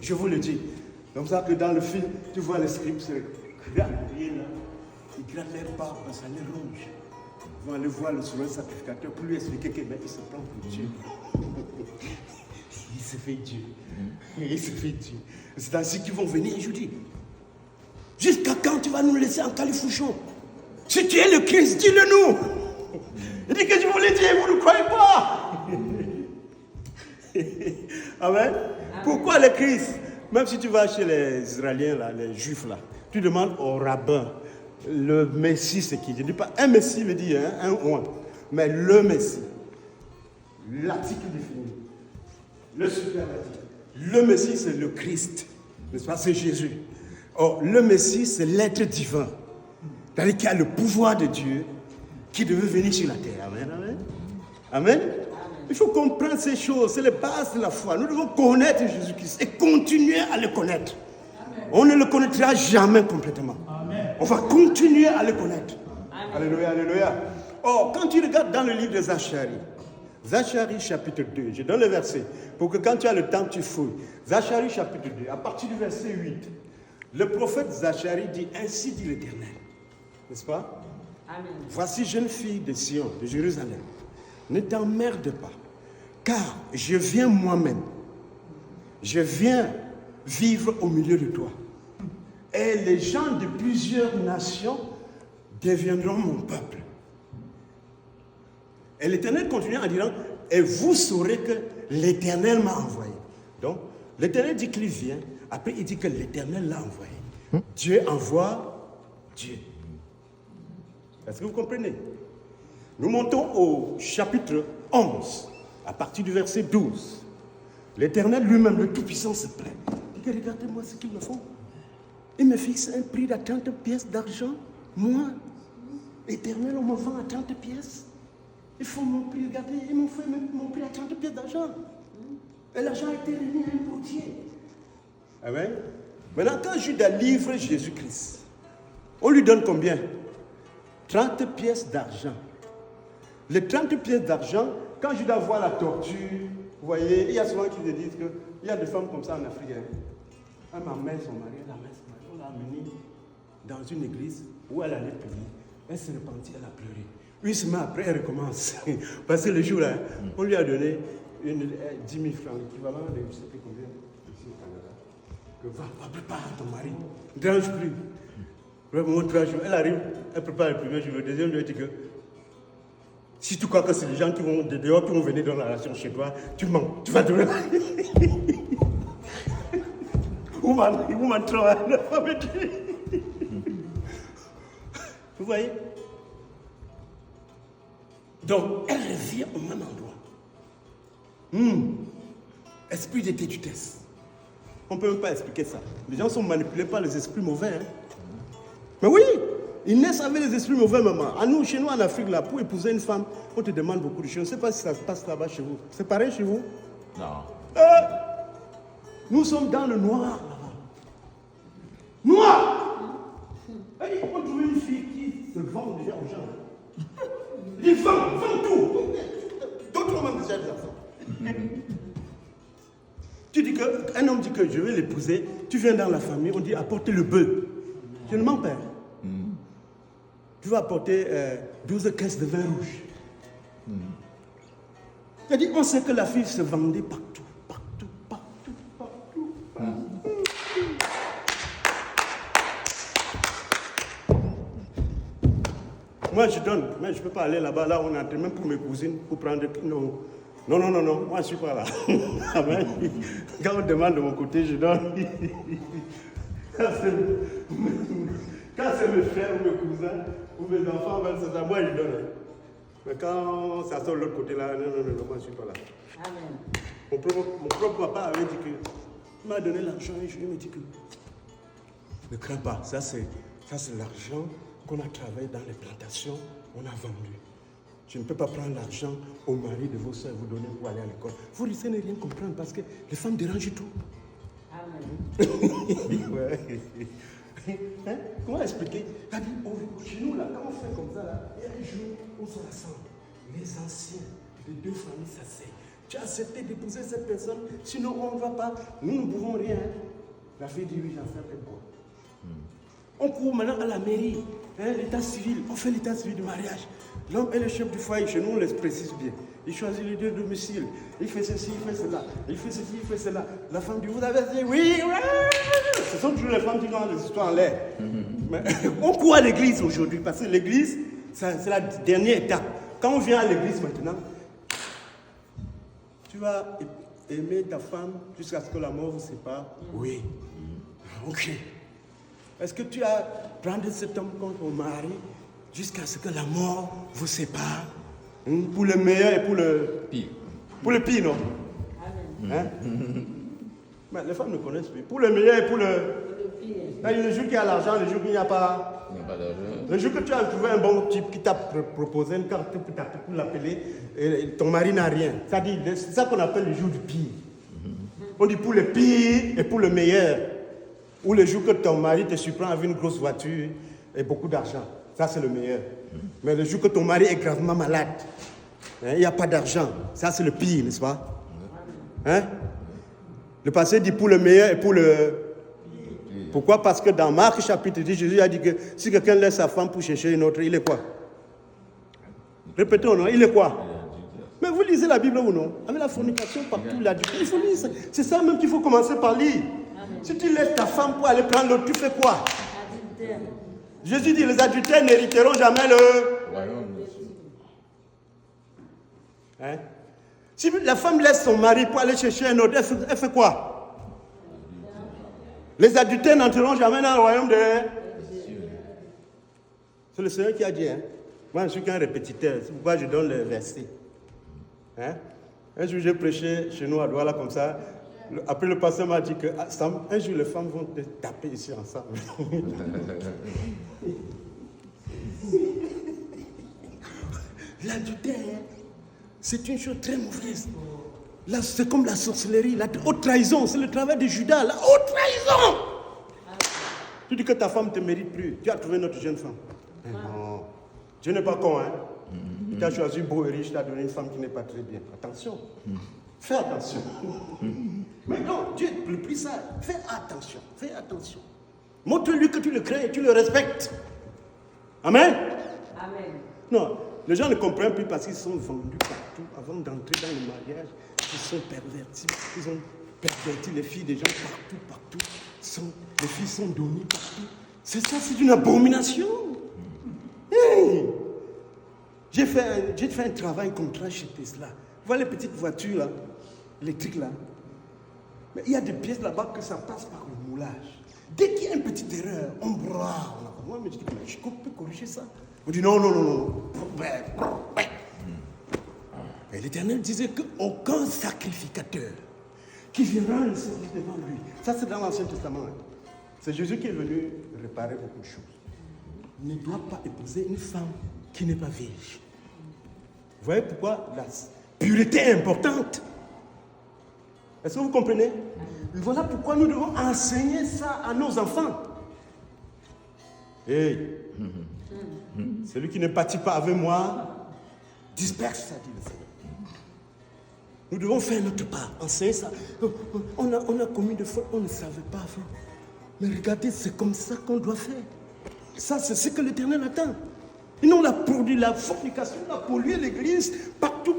je vous le dis. Comme ça que dans le film, tu vois les scripts se grattent là. Ils grattent leur barbe, ça les ronge. Ils vont aller voir le souverain sacrificateur pour lui expliquer qu'il se prend pour Dieu. Il se fait Dieu. Il se fait Dieu. C'est ainsi qu'ils vont venir et je dis, jusqu'à quand tu vas nous laisser en califourchon? Si tu es le Christ, dis-le nous. Il dit que je vous l'ai dit et vous ne croyez pas. Amen. Pourquoi le Christ? Même si tu vas chez les Israéliens, là, les Juifs, là, tu demandes au rabbin, le Messie, c'est qui? Je ne dis pas un Messie, veut dire un oint, mais le Messie. L'article défini. Le superlatif. Le Messie, c'est le Christ. N'est-ce pas? C'est Jésus. Or, le Messie, c'est l'être divin. C'est-à-dire qu'il y a le pouvoir de Dieu qui devait venir sur la terre. Amen, amen. Amen. Il faut comprendre ces choses, c'est les bases de la foi. Nous devons connaître Jésus-Christ et continuer à le connaître. Amen. On ne le connaîtra jamais complètement. Amen. On va continuer à le connaître. Amen. Alléluia, alléluia. Or, quand tu regardes dans le livre de Zacharie, Zacharie chapitre 2, je donne le verset, pour que quand tu as le temps, tu fouilles. Zacharie chapitre 2, à partir du verset 8, le prophète Zacharie dit, ainsi dit l'Éternel. N'est-ce pas? Amen. Voici jeune fille de Sion, de Jérusalem. Ne t'emmerde pas, car je viens moi-même. Je viens vivre au milieu de toi. Et les gens de plusieurs nations deviendront mon peuple. Et l'Éternel continue en disant, et vous saurez que l'Éternel m'a envoyé. Donc, l'Éternel dit qu'il vient, après il dit que l'Éternel l'a envoyé. Dieu envoie Dieu. Est-ce que vous comprenez? Nous montons au chapitre 11, à partir du verset 12. L'Éternel lui-même, le Tout-Puissant, se plaint. Il dit, regardez-moi ce qu'ils me font. Ils me fixent un prix de 30 pièces d'argent. Moi, l'Éternel, on me vend à 30 pièces. Ils font mon prix, regardez, ils m'ont fait mon prix à 30 pièces d'argent. Et l'argent a été remis à un portier. Amen. Maintenant, quand Judas livre Jésus-Christ, on lui donne combien? 30 pièces d'argent. Les 30 pièces d'argent, quand Judas voit la torture, vous voyez, il y a souvent qui se disent qu'il y a des femmes comme ça en Afrique. Elle m'amène son mari, on l'a amenée dans une église où elle allait prier. Elle s'est repentie, elle a pleuré. 8 semaines après, elle recommence. Parce que le jour-là, on lui a donné 10 000 francs, l'équivalent de je ne sais plus combien, ici au Canada. Que va prépare ton mari, ne dérange plus. Vraiment, 3 jours, elle arrive, elle prépare le premier jour, le deuxième jour, elle dit que si tu crois que c'est les gens qui vont de dehors qui vont venir dans la relation chez toi, tu mens, tu vas te Woman trop, la femme est tuée. Vous voyez? Donc, elle revient au même endroit. Esprit de têtutesse. On ne peut même pas expliquer ça. Les gens sont manipulés par les esprits mauvais. Hein? Mais oui, ils naissent avec les esprits mauvais, maman. À nous, chez nous, en Afrique, là, pour épouser une femme, on te demande beaucoup de choses. Je ne sais pas si ça se passe là-bas chez vous. C'est pareil chez vous? Non. Nous sommes dans le noir, là-bas. Noir! Et on trouve une fille qui se vend déjà aux gens. Ils vendent tout. D'autres ont même déjà des enfants. Tu dis qu'un homme dit que je vais l'épouser, tu viens dans la famille, on dit apportez le bœuf. Je ne mens pas. Tu vas apporter 12 caisses de vin rouge. C'est-à-dire, on sait que la fille se vendait partout. moi je donne, mais je ne peux pas aller là-bas, là on est entré même pour mes cousines, pour prendre... Non, moi je ne suis pas là. Amen. Quand on demande de mon côté, je donne. Quand c'est mes frères ou mes cousins, ou mes enfants, c'est ça, moi je donne. Mais quand ça sort de l'autre côté là, non, moi je ne suis pas là. Amen. Mon propre papa avait dit que, il m'a donné l'argent et je lui ai dit que, ne crains pas, ça c'est l'argent qu'on a travaillé dans les plantations, on a vendu. Je ne peux pas prendre l'argent au mari de vos soeurs et vous donner pour aller à l'école. Vous risquez de rien comprendre parce que les femmes dérangent tout. Amen. Ouais. Hein? Comment expliquer? Chez nous, là, quand on fait comme ça, là, il y a un jour, on se rassemble. Les anciens des deux familles s'asseyent. Tu as accepté d'épouser cette personne, sinon on ne va pas. Nous ne pouvons rien. La fille dit oui, j'en fais peut-être quoi. On court maintenant à la mairie, hein, l'état civil, on fait l'état civil du mariage. L'homme est le chef du foyer, chez nous on les précise bien. Il choisit les deux domiciles, il fait ceci, il fait cela, il fait ceci, il fait cela. La femme dit, vous avez dit oui, ouais. Ce sont toujours les femmes qui ont des histoires en l'air. Mais on court à l'église aujourd'hui, parce que l'église, c'est la dernière étape. Quand on vient à l'église maintenant, tu vas aimer ta femme jusqu'à ce que la mort vous sépare. Oui. Ok. Est-ce que tu as prendre cet homme contre ton mari jusqu'à ce que la mort vous sépare? Pour le meilleur et pour le pire. Pour le pire, non? Hein? Mais les femmes ne connaissent plus. Pour le meilleur et pour le pire. Le jour qu'il y a l'argent, le jour qu'il n'y a pas. Il n'y a pas d'argent. Le jour que tu as trouvé un bon type qui t'a proposé une carte pour l'appeler, et ton mari n'a rien. C'est ça qu'on appelle le jour du pire. On dit pour le pire et pour le meilleur. Ou le jour que ton mari te surprend avec une grosse voiture et beaucoup d'argent. Ça, c'est le meilleur. Mais le jour que ton mari est gravement malade, il n'y a pas d'argent. Ça, c'est le pire, n'est-ce pas? Hein? Le passé dit pour le meilleur et pour le... Pourquoi? Parce que dans Marc chapitre 10, Jésus a dit que si quelqu'un laisse sa femme pour chercher une autre, il est quoi? Répétons, non? Il est quoi? Mais vous lisez la Bible ou non? Avec la fornication partout, l'adultère, il faut lire. C'est ça même qu'il faut commencer par lire. Si tu laisses ta femme pour aller prendre l'autre, tu fais quoi? Adultère. Jésus dit, les adultères n'hériteront jamais le royaume. Hein? Si la femme laisse son mari pour aller chercher un autre, elle fait quoi? Les adultères n'entreront jamais dans le royaume de... C'est le Seigneur qui a dit, hein? Moi, je suis qu'un répétiteur, c'est pourquoi je donne les versets. Hein? Un jour, j'ai prêché chez nous à Douala comme ça. Après, le pasteur m'a dit que Sam, un jour, les femmes vont te taper ici ensemble. L'adultère, c'est une chose très mauvaise. Là, c'est comme la sorcellerie, la haute trahison, c'est le travail de Judas, la haute trahison. Tu dis que ta femme ne te mérite plus, tu as trouvé notre jeune femme. Non, Dieu n'est pas con, hein. Il t'a choisi beau et riche, il t'a donné une femme qui n'est pas très bien. Attention, fais attention. Mais non, Dieu ne plus ça. Fais attention, fais attention. Montre-lui que tu le crains et tu le respectes. Amen. Amen. Non, les gens ne comprennent plus parce qu'ils sont vendus partout avant d'entrer dans le mariage. Ils sont pervertis. Ils ont perverti les filles des gens partout. Les filles sont données partout. C'est ça, c'est une abomination. Hey. J'ai fait un travail contrat chez Tesla. Voilà les petites voitures là, électriques là. Mais il y a des pièces là-bas que ça passe par le moulage. Dès qu'il y a une petite erreur, on brasse. Moi, je dis, je peux corriger ça. On dit non. Et l'Éternel disait qu'aucun sacrificateur qui viendra le servir devant lui. Ça, c'est dans l'Ancien Testament. Hein. C'est Jésus qui est venu réparer beaucoup de choses. Ne doit pas épouser une femme qui n'est pas vierge. Vous voyez pourquoi la pureté est importante. Est-ce que vous comprenez? Voilà pourquoi nous devons enseigner ça à nos enfants. Hey, celui qui ne pâtit pas avec moi, disperse, ça dit le Seigneur. Nous devons faire notre part, enseigner ça. On a commis de fautes, on ne savait pas avant. Mais regardez, c'est comme ça qu'on doit faire. Ça, c'est ce que l'Éternel attend. Ils nous l'a produit, la fornication, on a pollué l'église, partout.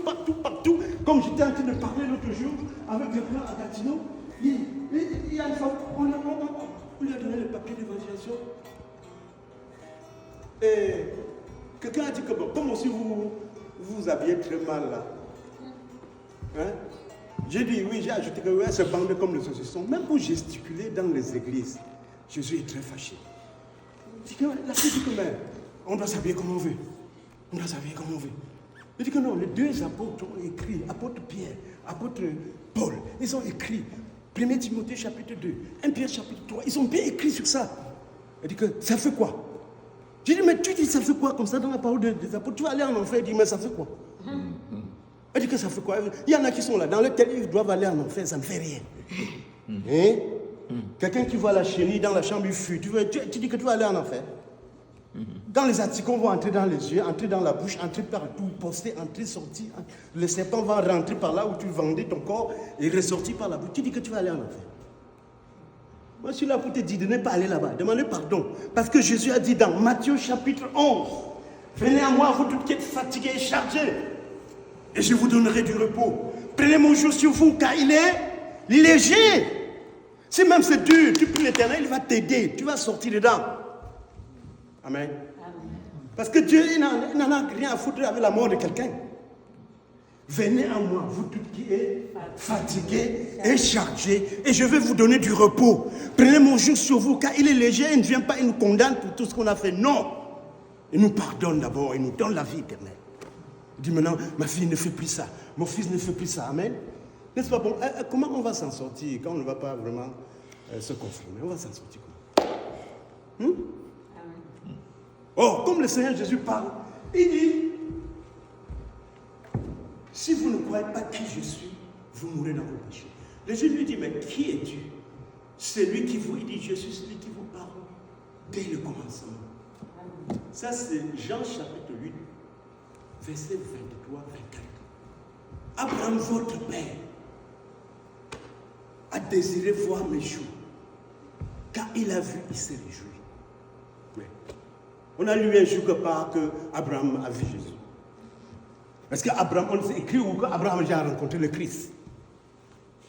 Comme j'étais en train de parler l'autre jour avec quelqu'un à Gatineau, il y a une femme, on lui a donné le papier d'évangélisation. Et Quelqu'un a dit que bon, comme aussi vous vous habillez très mal là. Hein? J'ai dit oui, j'ai ajouté que ouais, c'est bandé comme le saucisson. Même pour gesticuler dans les églises, Jésus est très fâché. Il dit que la fille dit que mais, on doit s'habiller comme on veut. On doit s'habiller comme on veut. Il dit que non, les deux apôtres ont écrit, apôtre Pierre, apôtre Paul, ils ont écrit 1 Timothée chapitre 2, 1 Pierre chapitre 3, ils ont bien écrit sur ça. Il dit que ça fait quoi? J'ai dit, mais tu dis ça fait quoi comme ça dans la parole des apôtres? Tu vas aller en enfer, il dit, mais ça fait quoi? Il dit que ça fait quoi? Il y en a qui sont là, dans lesquels ils doivent aller en enfer, ça ne fait rien. Hein? Quelqu'un qui voit la chenille dans la chambre, il fuit. Tu dis que tu vas aller en enfer? Quand les anticorps vont entrer dans les yeux, entrer dans la bouche, entrer partout, poster, entrer, sortir, le serpent va rentrer par là où tu vendais ton corps et ressortir par la bouche. Tu dis que tu vas aller en enfer. Moi, je suis là pour te dire de ne pas aller là-bas. Demandez pardon. Parce que Jésus a dit dans Matthieu chapitre 11, venez à moi, vous tous qui êtes fatigués et chargés, et je vous donnerai du repos. Prenez mon joug sur vous, car il est léger. Si même c'est dur, tu pries l'Éternel, il va t'aider. Tu vas sortir dedans. Amen. Parce que Dieu, il n'en a rien à foutre avec la mort de quelqu'un. Venez à moi, vous tous qui êtes fatigués et chargés, et je vais vous donner du repos. Prenez mon joug sur vous, car il est léger, il ne vient pas, il nous condamne pour tout ce qu'on a fait. Non. Il nous pardonne d'abord, il nous donne la vie éternelle. Il dit maintenant, ma fille ne fait plus ça, mon fils ne fait plus ça. Amen. N'est-ce pas bon? Comment on va s'en sortir quand on ne va pas vraiment se conformer? On va s'en sortir comment? Oh, comme le Seigneur Jésus parle, il dit, si vous ne croyez pas qui je suis, vous mourrez dans vos péchés. Le Jésus lui dit, mais qui es-tu? C'est lui qui vous, il dit, je suis celui qui vous parle dès le commencement. Ça, c'est Jean chapitre 8, verset 23-24. Abraham, votre père, a désiré voir mes jours. Quand il a vu, il s'est réjoui. Mais on a lu un jour que Abraham a vu Jésus. Parce qu'Abraham, on s'est écrit où qu'Abraham a rencontré le Christ.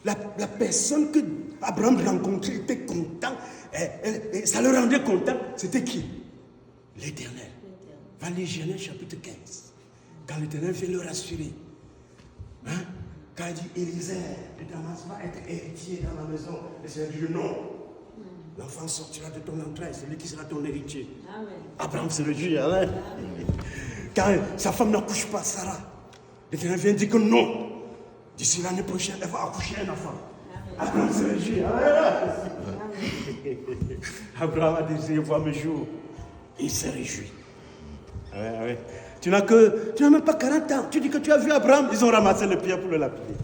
La personne que Abraham rencontrait était content, et ça le rendait content. C'était qui? L'Éternel. Va lire Genèse chapitre 15. Quand l'Éternel vient le rassurer. Hein? Quand il dit Élisée de Damas va être héritier dans la maison, et c'est Dieu non. L'enfant sortira de ton entraille, c'est lui qui sera ton héritier. Amen. Abraham se réjouit. Hein? Quand sa femme n'accouche pas, Sarah, l'Éternel vient dire que non. D'ici l'année prochaine, elle va accoucher un enfant. Amen. Abraham se réjouit. Abraham a désiré voir mes jours. Il se réjouit. Ouais. Tu n'as même pas 40 ans. Tu dis que tu as vu Abraham, ils ont ramassé les pierres pour le lapider.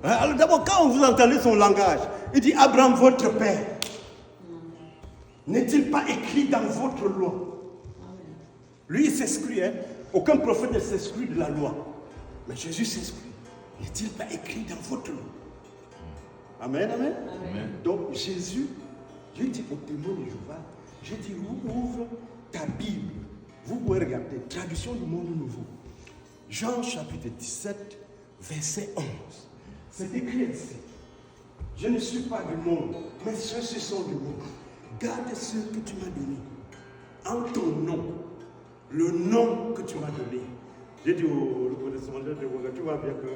Alors d'abord, quand vous entendez son langage, il dit Abraham, votre père, n'est-il pas écrit dans votre loi? Lui, il s'exclut. Aucun prophète ne s'exclut de la loi. Mais Jésus s'exclut. N'est-il pas écrit dans votre loi? Amen. Donc Jésus, je dis au témoin de Jéhovah, je dis, ouvre ta Bible. Vous pouvez regarder, traduction du monde nouveau. Jean chapitre 17, verset 11. C'est écrit ainsi. Je ne suis pas du monde, mais ceux-ci sont du monde. Garde ce que tu m'as donné. En ton nom, le nom que tu m'as donné. J'ai dit au responsable de Woga, tu vois bien que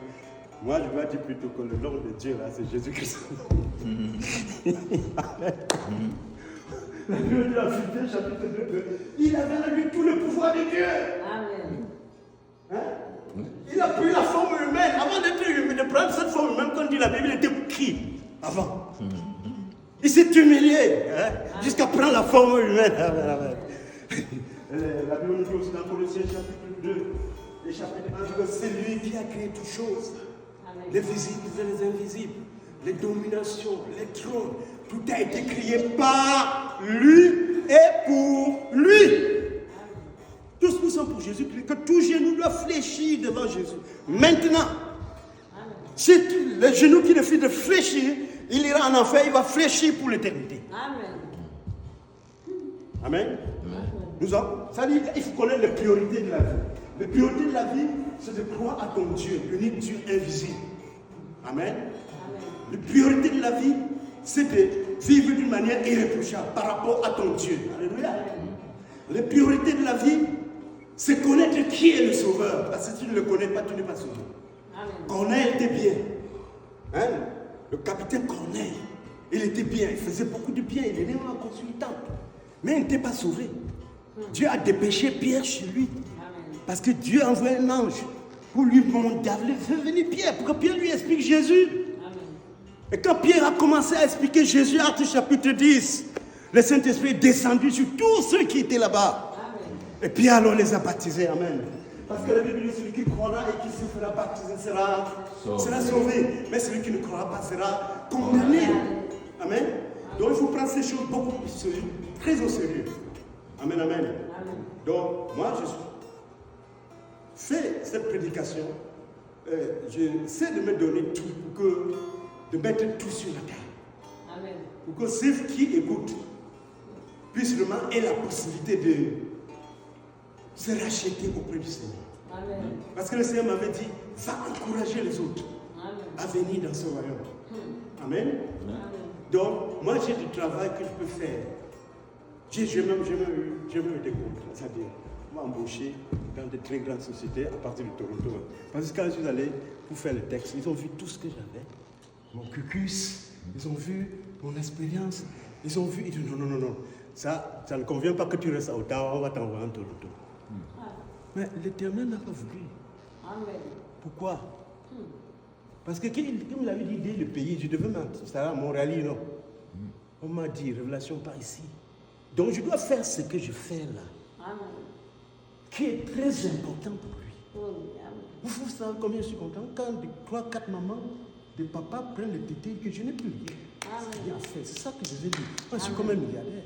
moi je vais dire plutôt que le nom de Dieu là, c'est Jésus-Christ. La Bible de la Philippiens, chapitre 2, il avait en lui tout le pouvoir de Dieu. Amen. Hein? Il a pris la forme humaine. Avant d'être humain, de prendre cette forme humaine, quand dit la Bible, il était qui avant? Il s'est humilié jusqu'à prendre la forme humaine. Amen. La Bible nous dit aussi dans Colossiens chapitre 2, et chapitre 1, que c'est lui qui a créé toutes choses. Amen. Les visibles et les invisibles, les dominations, les trônes. Tout a été créé par lui et pour lui. Tous nous sommes pour Jésus, que tout genou doit fléchir devant Jésus. Maintenant, si le genou qui refuse de fléchir, il ira en enfer, il va fléchir pour l'éternité. Amen. Ça dit, il faut connaître les priorités de la vie. Les priorités de la vie, c'est de croire à ton Dieu, l'unique Dieu invisible. Amen. Les priorités de la vie, c'est de vivre d'une manière irréprochable par rapport à ton Dieu. Alléluia. Les priorités de la vie, c'est connaître qui est le sauveur. Parce que si tu ne le connais pas, tu n'es pas sauvé. Corneille était bien. Hein? Le capitaine Corneille, il était bien, il faisait beaucoup de bien, il était dans la consultante. Mais il n'était pas sauvé. Dieu a dépêché Pierre chez lui. Parce que Dieu a envoyé un ange pour lui demander de faire venir Pierre, pour que Pierre lui explique Jésus. Et quand Pierre a commencé à expliquer Jésus, Actes chapitre 10, le Saint-Esprit est descendu sur tous ceux qui étaient là-bas. Et Pierre alors les a baptisés. Amen. Parce que la Bible dit celui qui croira et qui se fera baptiser sera sauvé. Mais celui qui ne croira pas sera condamné. Amen. Donc il faut prendre ces choses beaucoup plus sérieux, très au sérieux. Amen, amen. Donc moi je fais cette prédication. J'essaie de me donner tout de mettre tout sur la table. Amen. Pour que ceux qui écoutent puissent vraiment avoir la possibilité de se racheter auprès du Seigneur. Amen. Parce que le Seigneur m'avait dit, va encourager les autres à venir dans ce royaume. Amen. Amen. Donc, moi j'ai du travail que je peux faire. J'ai même eu des groupes, c'est-à-dire, on m'a embauché dans de très grandes sociétés à partir de Toronto. Parce que quand je suis allé pour faire le texte, ils ont vu tout ce que j'avais. Mon cucus, ils ont vu mon expérience, ils ont vu, ils disent non, ça ne convient pas que tu restes à Ottawa, on va t'envoyer en Toronto. Mais l'Éternel n'a pas voulu. Amen. Pourquoi? Parce que comme il avait dit dès le pays, je devais m'installer à Montréal, non. On m'a dit, révélation par ici. Donc je dois faire ce que je fais là. Amen. Qui est très important pour lui. Vous savez combien je suis content quand 3-4 mamans, des papas prennent le tété que je n'ai plus rien fait. C'est ça que je veux dire. Moi, je suis comme un milliardaire.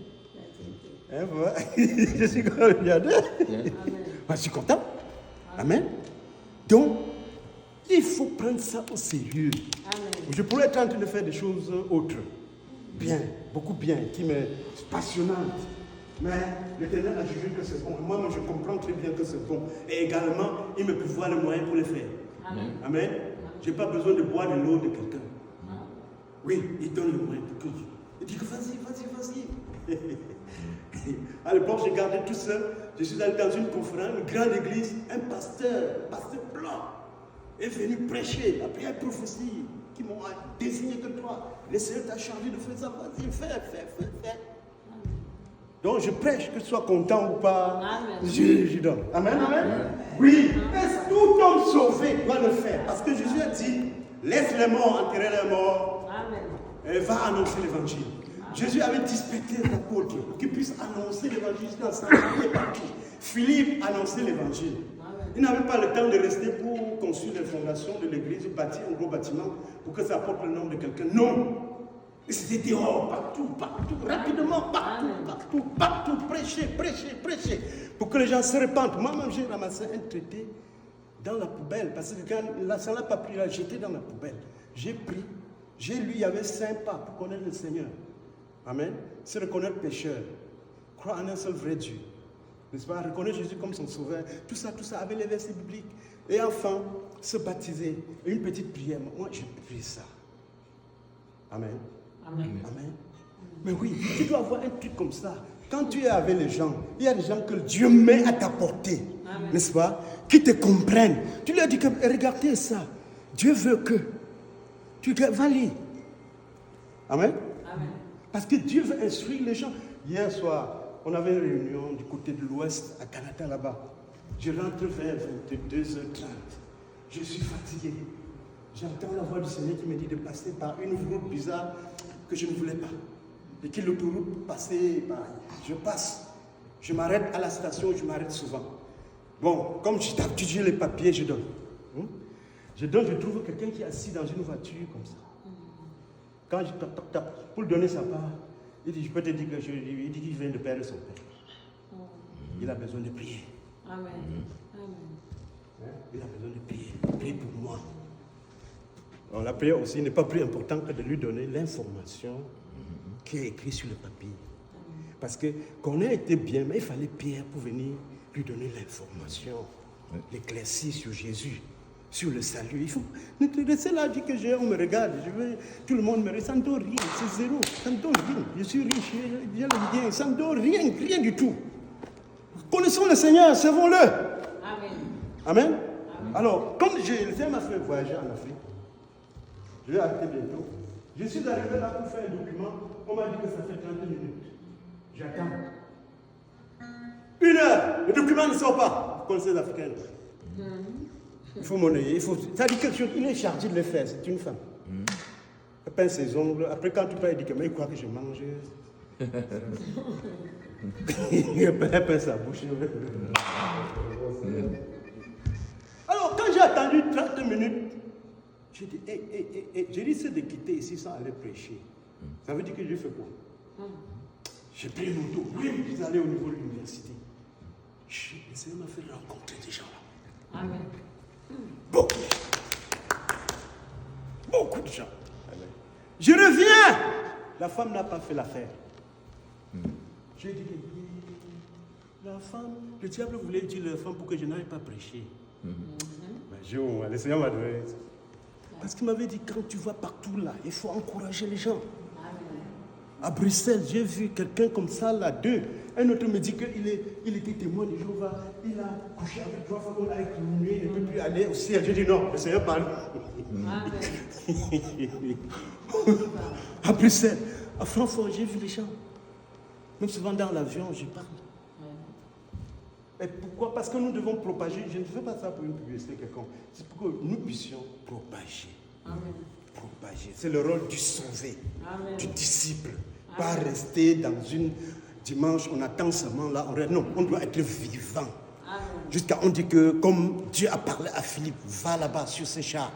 Hein, voilà. Je suis comme un milliardaire. Moi, je suis content. Amen. Donc, il faut prendre ça au sérieux. Amen. Je pourrais être en train de faire des choses autres. Bien, beaucoup bien, qui me passionnantes. Mais l'Éternel a jugé que c'est bon. Moi, je comprends très bien que c'est bon. Et également, il me pourvoit le moyen pour les faire. Amen. Amen. Je n'ai pas besoin de boire de l'eau de quelqu'un. Oui, il donne le moyen pour que je... Il dit que vas-y. À l'époque, j'ai gardé tout seul. Je suis allé dans une conférence, une grande église. Un pasteur blanc, est venu prêcher. Après, il y a une prophétie qui m'a désigné que toi. Le Seigneur t'a chargé de faire ça. Vas-y, fais. Donc, je prêche, que tu sois content ou pas. Amen. Je donne. Amen. Oui. Mais tout homme sauvé doit le faire. Parce que Jésus a dit, laisse les morts enterrer les morts. Amen. Et va annoncer l'évangile. Jésus avait disputé les apôtres pour qu'ils puissent annoncer l'évangile dans sa vie et partout. Philippe annonçait l'évangile. Il n'avait pas le temps de rester pour construire les fondations de l'église, bâtir un gros bâtiment pour que ça porte le nom de quelqu'un. Non. Et c'était dehors, partout, rapidement, partout, prêcher, pour que les gens se répandent. Moi-même, j'ai ramassé un traité dans la poubelle, parce que quand ça n'a pas pris, là, j'étais dans la poubelle. J'ai pris, j'ai lu, il y avait 5 pas pour connaître le Seigneur. Amen. C'est reconnaître pécheur, croire en un seul vrai Dieu. N'est-ce pas? Reconnaître Jésus comme son sauveur. Tout ça avec les versets bibliques. Et enfin, se baptiser. Une petite prière. Moi, j'ai pris ça. Amen. Amen. Mais oui, tu dois avoir un truc comme ça. Quand tu es avec les gens, il y a des gens que Dieu met à ta portée. Amen. N'est-ce pas? Qui te comprennent. Tu leur dis que regardez ça. Dieu veut que tu vas lire. Amen. Amen. Parce que Dieu veut instruire les gens. Hier soir, on avait une réunion du côté de l'ouest, à Canada, là-bas. Je rentre vers 22h30. Je suis fatigué. J'entends la voix du Seigneur qui me dit de passer par une route bizarre que je ne voulais pas. Et que l'autoroute passait par... Je passe. Je m'arrête à la station, je m'arrête souvent. Bon, comme j'ai d'habitude, j'ai les papiers, je donne. Je trouve quelqu'un qui est assis dans une voiture comme ça. Quand je tape, pour lui donner sa part, il dit, je peux te dire que il dit qu'il vient de perdre son père. Il a besoin de prier. Amen. Il a besoin de prier. Prie pour moi. Alors, la prière aussi n'est pas plus importante que de lui donner l'information qui est écrite sur le papier. Parce que qu'on ait été bien, mais il fallait Pierre pour venir lui donner l'information, l'éclaircir sur Jésus, sur le salut. Il faut c'est là dit que on me regarde, tout le monde me regarde, ça ne donne rien, c'est zéro, ça ne donne rien. Je suis riche, j'ai le bien, ça ne donne rien du tout. Connaissons le Seigneur, servons-le. Amen. Amen. Alors, comme le Seigneur m'a fait voyager en Afrique, je vais arrêter bientôt. Je suis arrivé là pour faire un document. On m'a dit que ça fait 30 minutes. J'attends. 1 heure. Le document ne sort pas. Vous connaissez les Africains. Il faut monnayer. Ça dit quelque chose. Il est chargé de le faire. C'est une femme. Elle peint ses ongles. Après, quand tu parles, il dit que mais il croit que je mange. Elle peint sa bouche. Alors, quand j'ai attendu 30 minutes, j'ai dit, j'ai dit, c'est de quitter ici sans aller prêcher. Ça veut dire que j'ai fait quoi? J'ai pris une moto. Oui, je suis allé au niveau de l'université. Le Seigneur m'a fait rencontrer des gens là. Amen. Beaucoup. Beaucoup de gens. Amen. Je reviens. La femme n'a pas fait l'affaire. J'ai dit, la femme, le diable voulait dire la femme pour que je n'aille pas prêcher. Le Seigneur m'a donné. Parce qu'il m'avait dit, quand tu vas partout là, il faut encourager les gens. À Bruxelles, j'ai vu quelqu'un comme ça là, 2. Un autre me dit qu'il était témoin de Jéhovah. Il a couché avec 3 femmes, on a écouté, il ne peut plus aller au ciel. J'ai dit non, le Seigneur parle. À Bruxelles, à Francfort, j'ai vu les gens. Même souvent dans l'avion, je parle. Et pourquoi? Parce que nous devons propager. Je ne fais pas ça pour une publicité quelconque. C'est pour que nous puissions propager. Amen. Propager. C'est le rôle du sauvé, Amen. du disciple. Pas rester dans une dimanche, on attend seulement là. Non, on doit être vivant. Jusqu'à on dit que comme Dieu a parlé à Philippe, va là-bas sur ses chars,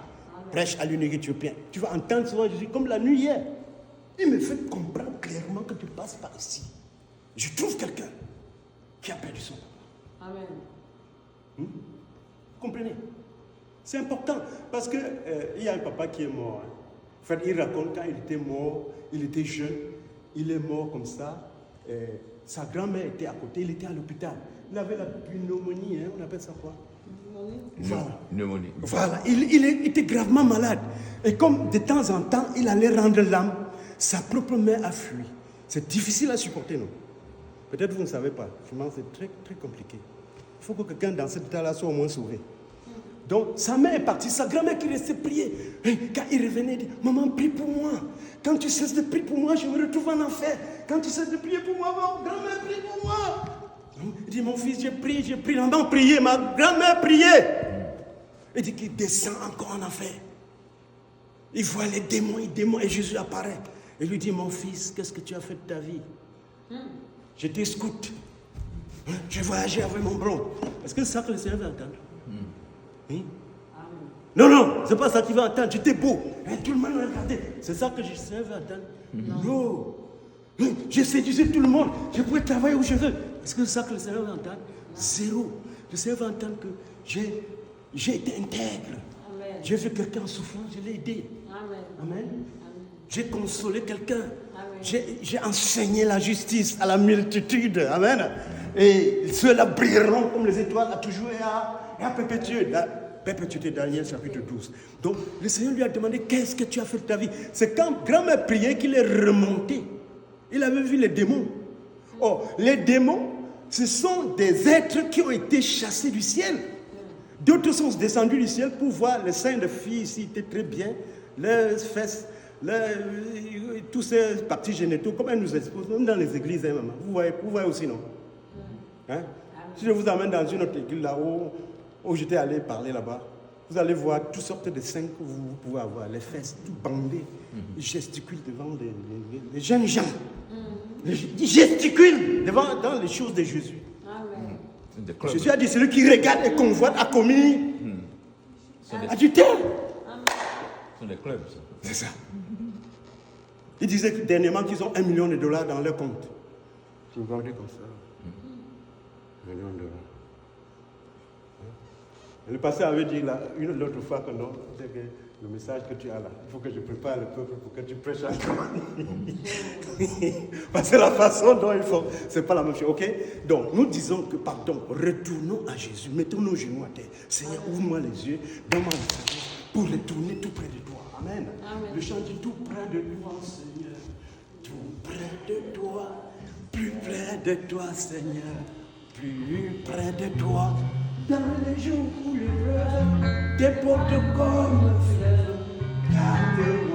prêche à l'unique éthiopien. Tu vas entendre souvent Jésus comme la nuit hier. Il me fait comprendre clairement que tu passes par ici. Je trouve quelqu'un qui a perdu son papa. Amen. Vous comprenez? C'est important parce que il y a un papa qui est mort. Hein. En fait, il raconte quand il était mort, il était jeune, il est mort comme ça. Sa grand-mère était à côté, il était à l'hôpital. Il avait la pneumonie, hein, on appelle ça quoi? Pneumonie. Voilà, il était gravement malade. Et comme de temps en temps, il allait rendre l'âme, sa propre mère a fui. C'est difficile à supporter, non? Peut-être vous ne savez pas. Vraiment, c'est très, très compliqué. Il faut que quelqu'un dans cet état-là soit au moins sauvé. Donc, sa mère est partie, sa grand-mère qui restait prier. Et quand il revenait, il dit, maman, prie pour moi. Quand tu cesses de prier pour moi, je me retrouve en enfer. Quand tu cesses de prier pour moi, ma grand-mère prie pour moi. Il dit, mon fils, j'ai prié. Maman priait, ma grand-mère priait. Il dit qu'il descend encore en enfer. Il voit les démons, et Jésus apparaît. Et lui dit, mon fils, qu'est-ce que tu as fait de ta vie? J'étais scout. J'ai voyagé avec mon bron. Est-ce que c'est ça que le Seigneur veut entendre? Oui? Non, c'est pas ça qu'il va entendre. J'étais beau. Et tout le monde me regardait. C'est ça que le Seigneur veut entendre? Non. J'ai séduisé tout le monde. Je pouvais travailler où je veux. Est-ce que c'est ça que le Seigneur veut entendre? Zéro. Le Seigneur veut entendre que j'ai été intègre. Amen. J'ai vu quelqu'un en souffrance, je l'ai aidé. Amen. Amen. J'ai consolé quelqu'un. Amen. J'ai enseigné la justice à la multitude. Amen. Et ceux-là brilleront comme les étoiles à toujours et à perpétuer. La perpétuité, Daniel chapitre 12. Donc, le Seigneur lui a demandé, qu'est-ce que tu as fait de ta vie? C'est quand grand-mère priait qu'il est remonté. Il avait vu les démons. Oh, les démons, ce sont des êtres qui ont été chassés du ciel. D'autres sont descendus du ciel pour voir les seins de filles ici étaient très bien, leurs fesses, tous ces parties génitaux, comme elles nous exposent, même dans les églises, hein, maman. Vous voyez aussi, non? Hein? Si je vous amène dans une autre église là-haut, où j'étais allé parler là-bas, vous allez voir toutes sortes de seins que vous pouvez avoir, les fesses tout bandées, ils gesticulent devant les jeunes gens. Ils gesticulent dans les choses de Jésus. Amen. Jésus a dit, celui qui regarde et convoite a commis adultère. Ce sont des clubs, ça. C'est ça. Ils disaient dernièrement qu'ils ont $1 million dans leur compte. Tu regardais comme ça. $1 million. Le pasteur avait dit là, une autre fois que non, c'est que le message que tu as là, il faut que je prépare le peuple pour que tu prêches encore. Parce que la façon dont il faut, c'est pas la même chose, ok? Donc, nous disons que, pardon, retournons à Jésus, mettons nos genoux à terre. Seigneur, ouvre-moi les yeux, donne-moi le sagesse pour retourner tout près de toi. Amen. Amen. Le chant dit tout près de toi, Seigneur. Tout près de toi, plus près de toi, Seigneur. plus près de toi, dans les jours où les fleurs déportent comme fleurs, garde